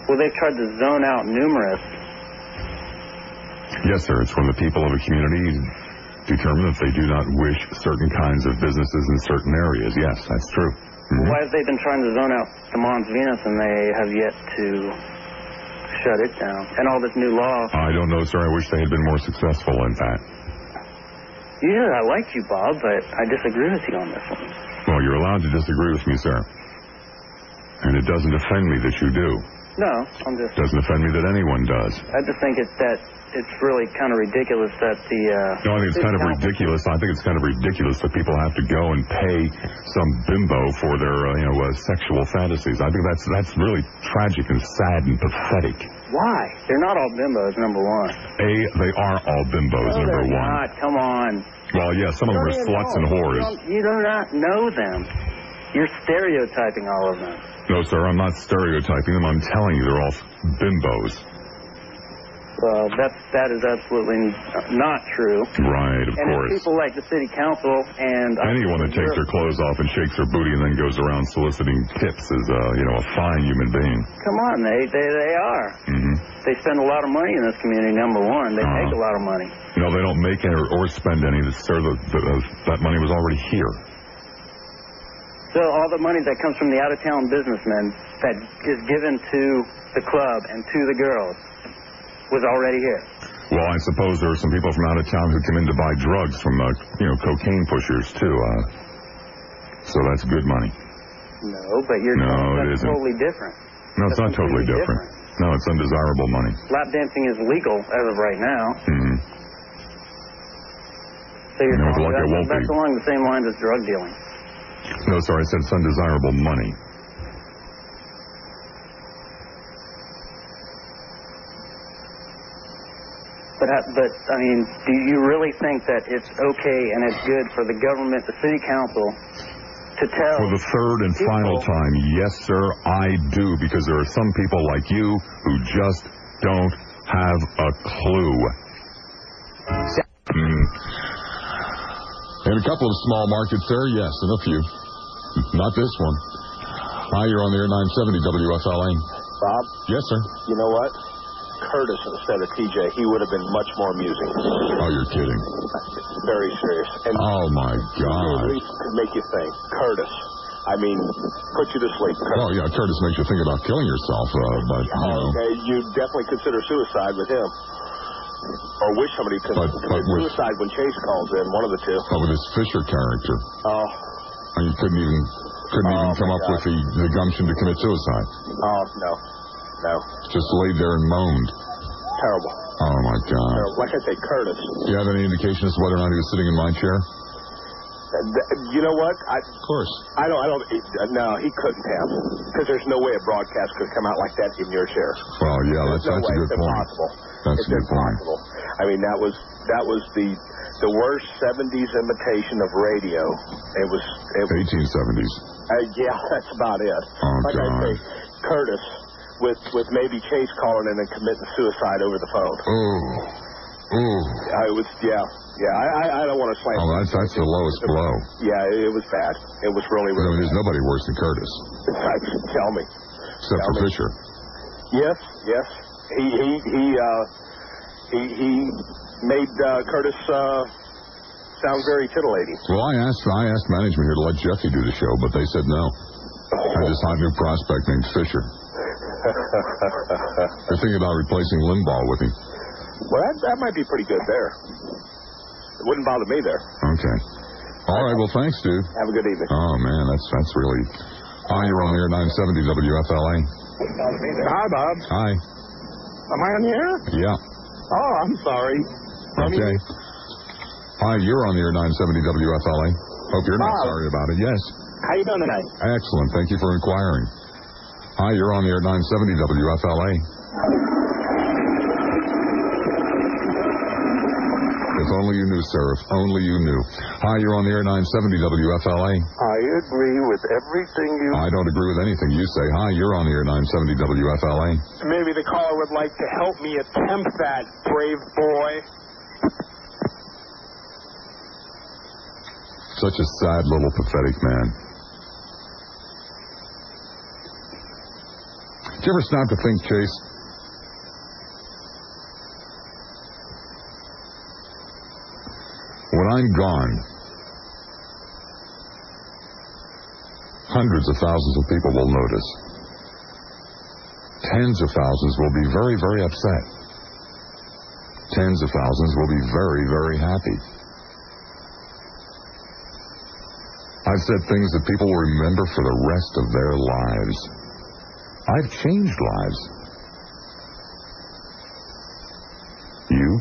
Well, they've tried to zone out numerous. Yes, sir, it's when the people of a community determine that they do not wish certain kinds of businesses in certain areas. Yes, that's true. Mm-hmm. Why have they been trying to zone out the Mons Venus and they have yet to shut it down? And all this new law. I don't know, sir. I wish they had been more successful in that. Usually I like you, Bob, but I disagree with you on this one. Well, you're allowed to disagree with me, sir. And it doesn't offend me that you do. No, I'm just... Doesn't offend me that anyone does. I just think it's really kind of ridiculous that the... No, I think it's kind of ridiculous. I think it's kind of ridiculous that people have to go and pay some bimbo for their, sexual fantasies. I think that's really tragic and sad and pathetic. Why? They're not all bimbos, number one. They are all bimbos, no, number they're one. Not. Come on. Well, yeah, some of them are sluts and whores. You do not know them. You're stereotyping all of them. No, sir, I'm not stereotyping them. I'm telling you, they're all bimbos. Well, that is absolutely not true. Right, of course. And people like the city council and... Anyone that takes their clothes off and shakes their booty and then goes around soliciting tips is, a fine human being. Come on, they are. Mm-hmm. They spend a lot of money in this community, number one. They make a lot of money. No, they don't make any or spend any. Sir, that money was already here. So all the money that comes from the out-of-town businessmen that is given to the club and to the girls was already here. Well, I suppose there are some people from out of town who come in to buy drugs from, cocaine pushers, too. So that's good money. No, but you're that's totally different. No, it's not totally different. No, it's undesirable money. Lap dancing is legal as of right now. Mm-hmm. So you're telling me that's along the same lines as drug dealing. No, sorry, I said it's undesirable money. But do you really think that it's okay and it's good for the government, the city council, to tell... For the third and final time, yes, sir, I do, because there are some people like you who just don't have a clue. In a couple of small markets there, yes, and a few. Not this one. Hi, you're on the air 970 WFLA. Bob? Yes, sir. You know what? Curtis instead of TJ, he would have been much more amusing. Oh, you're kidding. Very serious. And oh, my God. At least could make you think. Curtis. I mean, put you to sleep. Curtis. Oh, yeah, Curtis makes you think about killing yourself, but, Okay, you definitely consider suicide with him. Or wish somebody could commit suicide when Chase calls in, one of the two. Oh, with his Fisher character. Oh. And you couldn't even come up with the gumption to commit suicide. Oh, no. No. Just laid there and moaned. Terrible. Oh, my God. Terrible. Like I say, Curtis. Do you have any indication as to whether or not he was sitting in my chair? You know what? Of course. I don't. No, he couldn't have. Because there's no way a broadcast could come out like that in your chair. Well, yeah, that's a good point. Impossible. That's a good point. I mean, that was the worst 70s imitation of radio. It was 1870s. Yeah, that's about it. Oh, like God. I say, Curtis with maybe Chase calling in and committing suicide over the phone. Ooh. It was, yeah. I don't want to slam. Oh, that's the lowest blow. Yeah, it was bad. It was really, really. There's nobody worse than Curtis. Tell me. Except for Fisher. Yes. He made Curtis sound very titillating. Well, I asked management here to let Jeffy do the show, but they said no. I just hired a new prospect named Fisher. They're thinking about replacing Limbaugh with him. Well, that might be pretty good there. It wouldn't bother me there. Okay. All right, well, thanks, dude. Have a good evening. Oh, man, that's really... Hi, you're on the air, 970 WFLA. Hi, Bob. Hi. Am I on the air? Yeah. Oh, I'm sorry. Okay. Hi, you're on the air, 970 WFLA. Hope you're not sorry about it. Yes. How you doing tonight? Excellent. Thank you for inquiring. Hi, you're on the air, 970 WFLA. If only you knew, sir. If only you knew. Hi, you're on the air, 970 WFLA. I agree with everything you... I don't agree with anything you say. Hi, you're on the air, 970 WFLA. Maybe the caller would like to help me attempt that, brave boy. Such a sad little pathetic man. Did you ever stop to think, Chase? When I'm gone, hundreds of thousands of people will notice. Tens of thousands will be very, very upset. Tens of thousands will be very, very happy. I've said things that people will remember for the rest of their lives. I've changed lives. You?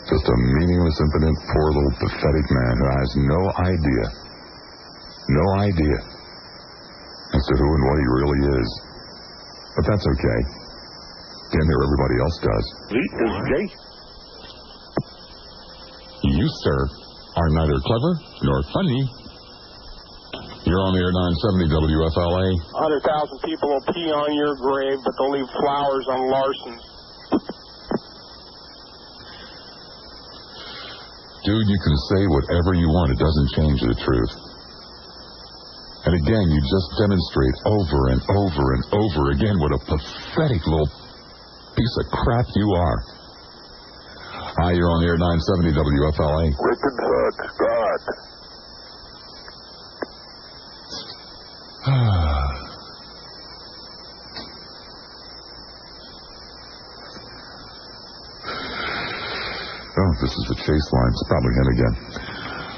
Just a meaningless, impotent, poor little pathetic man who has no idea as to who and what he really is. But that's okay. Damn near everybody else does. This is Jay. You, sir, are neither clever nor funny. You're on the air, 970 WFLA. 100,000 people will pee on your grave, but they'll leave flowers on Larson's. Dude, you can say whatever you want. It doesn't change the truth. And again, you just demonstrate over and over and over again what a pathetic little piece of crap you are. Hi, you're on the air, 970 WFLA. Wicked sucks, God. Oh, this is the Chase line. It's probably him again.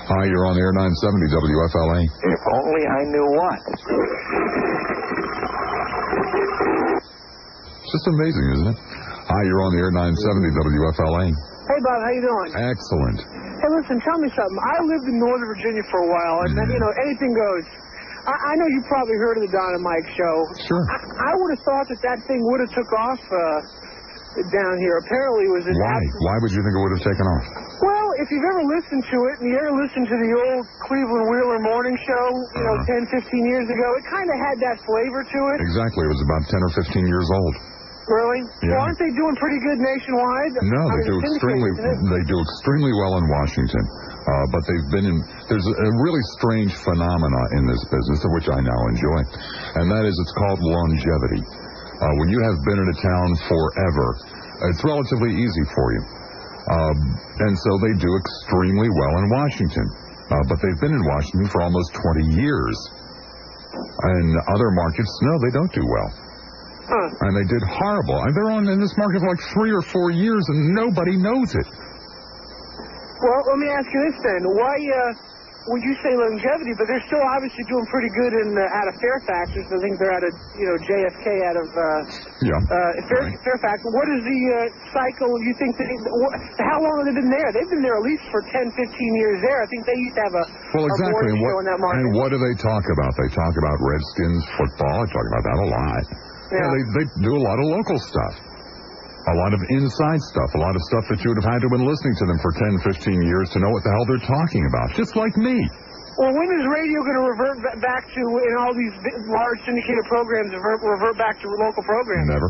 Hi, you're on the air, 970 WFLA. If only I knew what. It's just amazing, isn't it? Hi, you're on the air, 970 WFLA. Hey, Bob, how you doing? Excellent. Hey, listen, tell me something. I lived in Northern Virginia for a while, and then, anything goes. I know you probably heard of the Don and Mike show. Sure. I would have thought that thing would have took off down here. Apparently it was an Why would you think it would have taken off? Well, if you've ever listened to it, and you ever listened to the old Cleveland Wheeler morning show, 10, 15 years ago, it kind of had that flavor to it. Exactly. It was about 10 or 15 years old. Really? Yeah. Well, aren't they doing pretty good nationwide? No, they do extremely well in Washington. But there's a really strange phenomena in this business, of which I now enjoy, and that is it's called longevity. When you have been in a town forever, it's relatively easy for you. And so they do extremely well in Washington. But they've been in Washington for almost 20 years. And other markets, no, they don't do well. And they did horrible. And they're on in this market for like 3 or 4 years, and nobody knows it. Well, let me ask you this then. Why would you say longevity, but they're still obviously doing pretty good out of Fairfax. I think they're out of, JFK out of Fairfax. What is the cycle you think how long have they been there? They've been there at least for 10, 15 years there. I think they used to have a morning show in that market. And what do they talk about? They talk about Redskins football. I talk about that a lot. Yeah. They do a lot of local stuff. A lot of inside stuff, a lot of stuff that you would have had to have been listening to them for 10, 15 years to know what the hell they're talking about, just like me. Well, when is radio going to revert back to, in all these large syndicated programs, revert back to local programs? Never.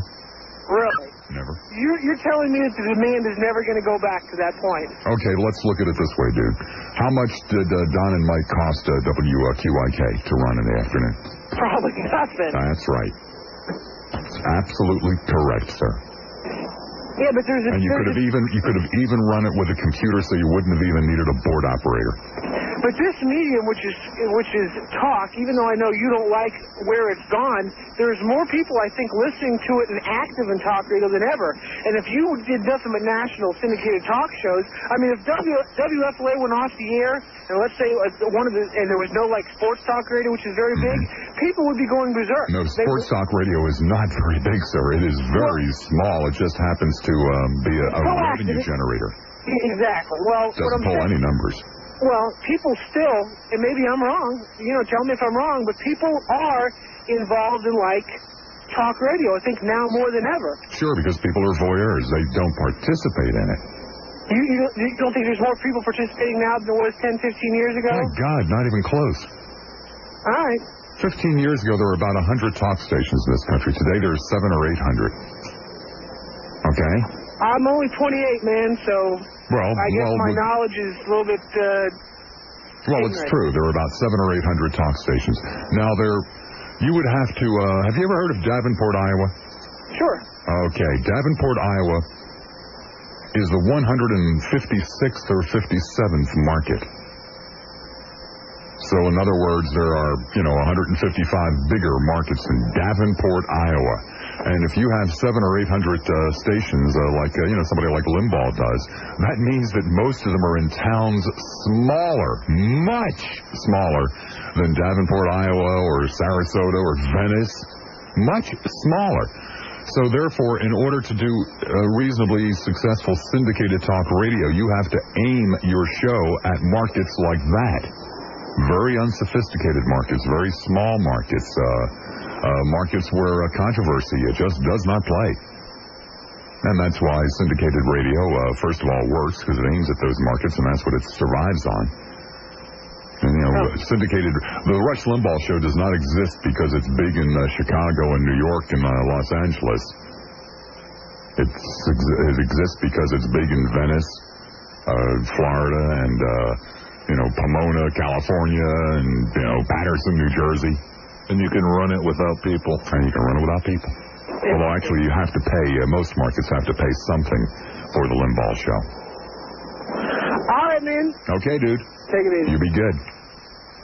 Really? Never. You're telling me that the demand is never going to go back to that point? Okay, let's look at it this way, dude. How much did Don and Mike cost WQIK to run in the afternoon? Probably nothing. That's right. That's absolutely correct, sir. Yeah, but there's a... And you could have even run it with a computer, so you wouldn't have even needed a board operator. But this medium, which is talk, even though I know you don't like where it's gone, there's more people, I think, listening to it and active in talk radio than ever. And if you did nothing but national syndicated talk shows, I mean, if WFLA went off the air, and let's say and there was no, like, sports talk radio, which is very big, people would be going berserk. No, sports talk radio is not very big, sir. It is very small. It just happens to be a revenue generator. Exactly. Well, doesn't pull any numbers. Well, people still, and maybe I'm wrong, tell me if I'm wrong, but people are involved in, like, talk radio, I think now more than ever. Sure, because people are voyeurs. They don't participate in it. You don't think there's more people participating now than there was 10, 15 years ago? My God, not even close. All right. 15 years ago, there were about 100 talk stations in this country. Today, there's 700 or 800. Okay? I'm only 28, man, so I guess my knowledge is a little bit well, it's true. There are about 700 or 800 talk stations. Now, you would have to, have you ever heard of Davenport, Iowa? Sure. Okay, Davenport, Iowa is the 156th or 57th market. So, in other words, there are, 155 bigger markets in Davenport, Iowa. And if you have 700 or 800 stations, like somebody like Limbaugh does, that means that most of them are in towns much smaller than Davenport, Iowa, or Sarasota, or Venice. Much smaller. So therefore, in order to do reasonably successful syndicated talk radio, you have to aim your show at markets like that. Very unsophisticated markets, very small markets, markets where controversy just does not play. And that's why syndicated radio, first of all, works, because it aims at those markets, and that's what it survives on. And, syndicated, the Rush Limbaugh show does not exist because it's big in Chicago and New York and Los Angeles. It exists because it's big in Venice, Florida, and, Pomona, California, and, Patterson, New Jersey. And you can run it without people. And you can run it without people. Although, actually, you have to pay, most markets have to pay something for the Limbaugh show. All right, man. Okay, dude. Take it easy. You be good.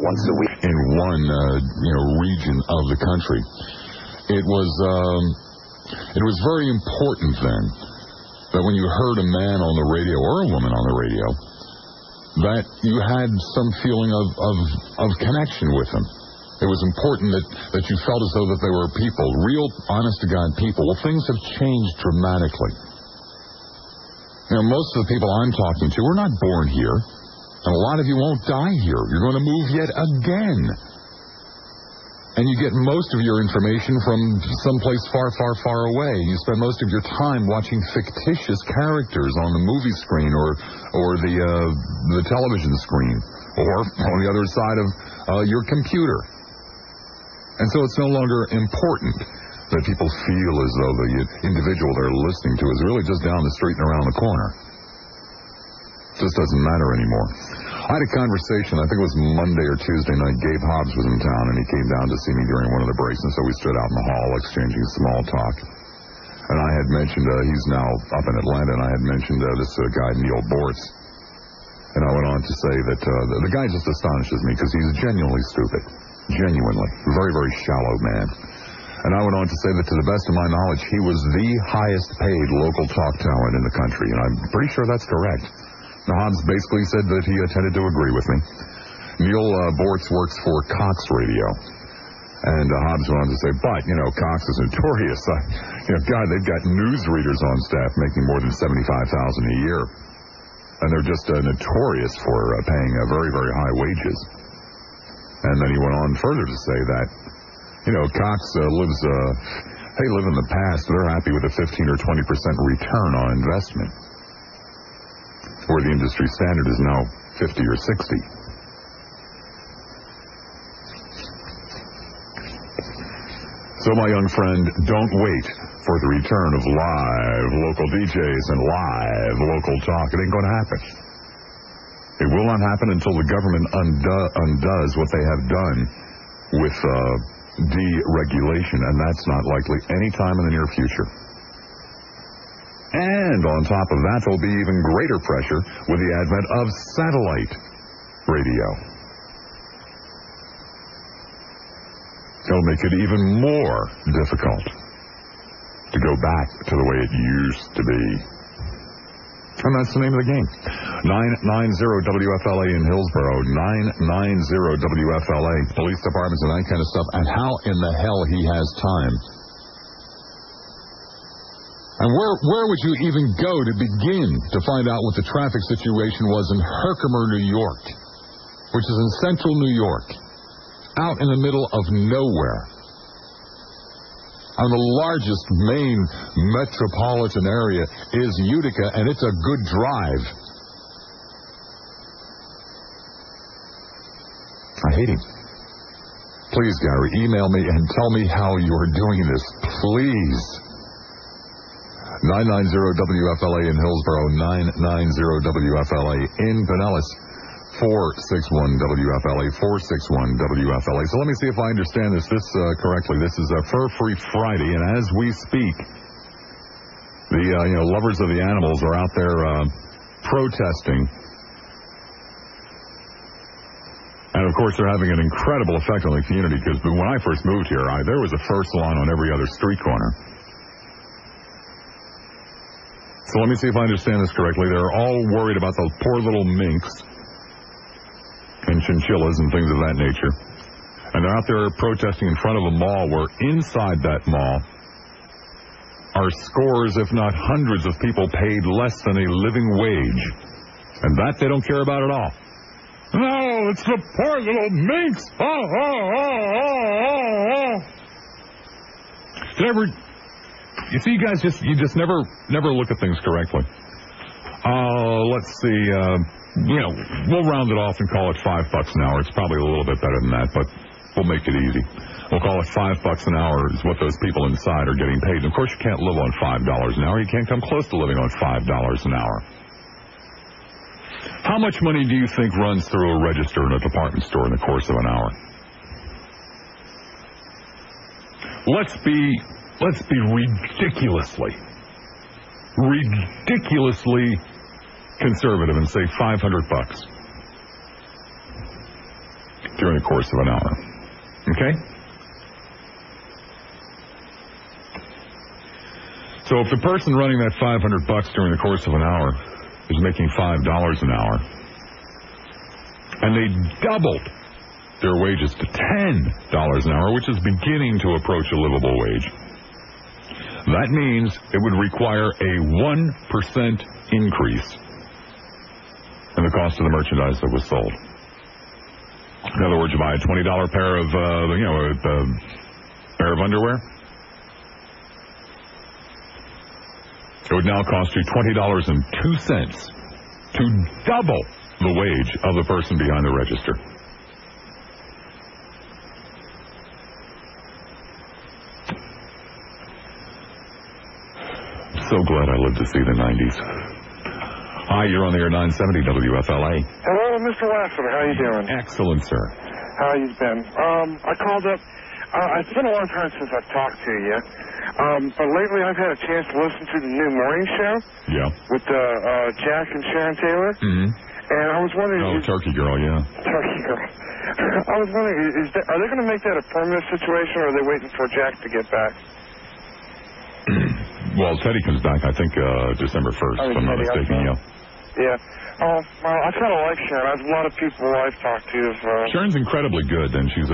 Once a week. In one, region of the country. It was very important then that when you heard a man on the radio or a woman on the radio, that you had some feeling of connection with them. It was important that you felt as though that they were people, real, honest-to-God people. Well, things have changed dramatically. Most of the people I'm talking to are not born here, and a lot of you won't die here. You're going to move yet again. And you get most of your information from someplace far, far, far away. You spend most of your time watching fictitious characters on the movie screen or the television screen, or on the other side of your computer. And so it's no longer important that people feel as though the individual they're listening to is really just down the street and around the corner. It just doesn't matter anymore. I had a conversation, I think it was Monday or Tuesday night. Gabe Hobbs was in town, and he came down to see me during one of the breaks, and so we stood out in the hall exchanging small talk. And I had mentioned, he's now up in Atlanta, and I had mentioned this guy, Neil Bortz. And I went on to say that the guy just astonishes me because he's genuinely stupid. Genuinely. Very, very shallow man. And I went on to say that to the best of my knowledge, he was the highest paid local talk talent in the country. And I'm pretty sure that's correct. Now, Hobbs basically said that he tended to agree with me. Neil Bortz works for Cox Radio. And Hobbs went on to say, but, Cox is notorious. God, they've got newsreaders on staff making more than $75,000 a year. And they're just notorious for paying very, very high wages. And then he went on further to say that, Cox lives They live in the past. They're happy with a 15 or 20% return on investment, where the industry standard is now 50 or 60. So, my young friend, don't wait for the return of live local DJs and live local talk. It ain't going to happen. It will not happen until the government undoes what they have done with deregulation, and that's not likely any time in the near future. And on top of that, there'll be even greater pressure with the advent of satellite radio. It'll make it even more difficult to go back to the way it used to be. And that's the name of the game. 990 WFLA in Hillsborough. 990 WFLA. Police departments and that kind of stuff. And how in the hell he has time. And where would you even go to begin to find out what the traffic situation was in Herkimer, New York, which is in central New York, out in the middle of nowhere, on the largest main metropolitan area is Utica, and it's a good drive. I hate him. Please, Gary, email me and tell me how you're doing this, please. 990-WFLA in Hillsborough, 990-WFLA in Pinellas, 461-WFLA, 461-WFLA. So let me see if I understand this correctly. This is a Fur-Free Friday, and as we speak, the lovers of the animals are out there protesting. And, of course, they're having an incredible effect on the community, because when I first moved here, there was a fur salon on every other street corner. So let me see if I understand this correctly. They're all worried about those poor little minks and chinchillas and things of that nature. And they're out there protesting in front of a mall where inside that mall are scores, if not hundreds, of people paid less than a living wage. And that they don't care about at all. No, it's the poor little minks. You see, you guys you just never look at things correctly. Let's see. We'll round it off and call it $5 an hour. It's probably a little bit better than that, but we'll make it easy. We'll call it $5 an hour is what those people inside are getting paid. And of course, you can't live on $5 an hour. You can't come close to living on $5 an hour. How much money do you think runs through a register in a department store in the course of an hour? Let's be ridiculously conservative and say $500 during the course of an hour. Okay? So if the person running that $500 during the course of an hour is making $5 an hour, and they doubled their wages to $10 an hour, which is beginning to approach a livable wage, that means it would require a 1% increase in the cost of the merchandise that was sold. In other words, you buy a $20 pair of, pair of underwear. It would now cost you $20.02 to double the wage of the person behind the register. So glad I lived to see the 90s. Hi, you're on the air 970 WFLA. Hello, Mr. Lassiter. How you doing? Excellent, sir. How you been? I called up. It's been a long time since I've talked to you. But lately I've had a chance to listen to the new morning show. Yeah. With Jack and Sharon Taylor. Mm-hmm. And I was wondering... Oh, Turkey Girl, yeah. Turkey Girl. I was wondering, are they going to make that a permanent situation, or are they waiting for Jack to get back? Well, Teddy comes back, I think, December 1st, if I'm not mistaken, yeah. Yeah. Oh, well, I kind of like Sharon. I've a lot of people I've talked to. Sharon's incredibly good, and she's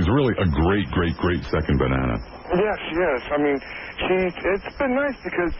really a great second banana. Yes, yes. I mean, it's been nice because...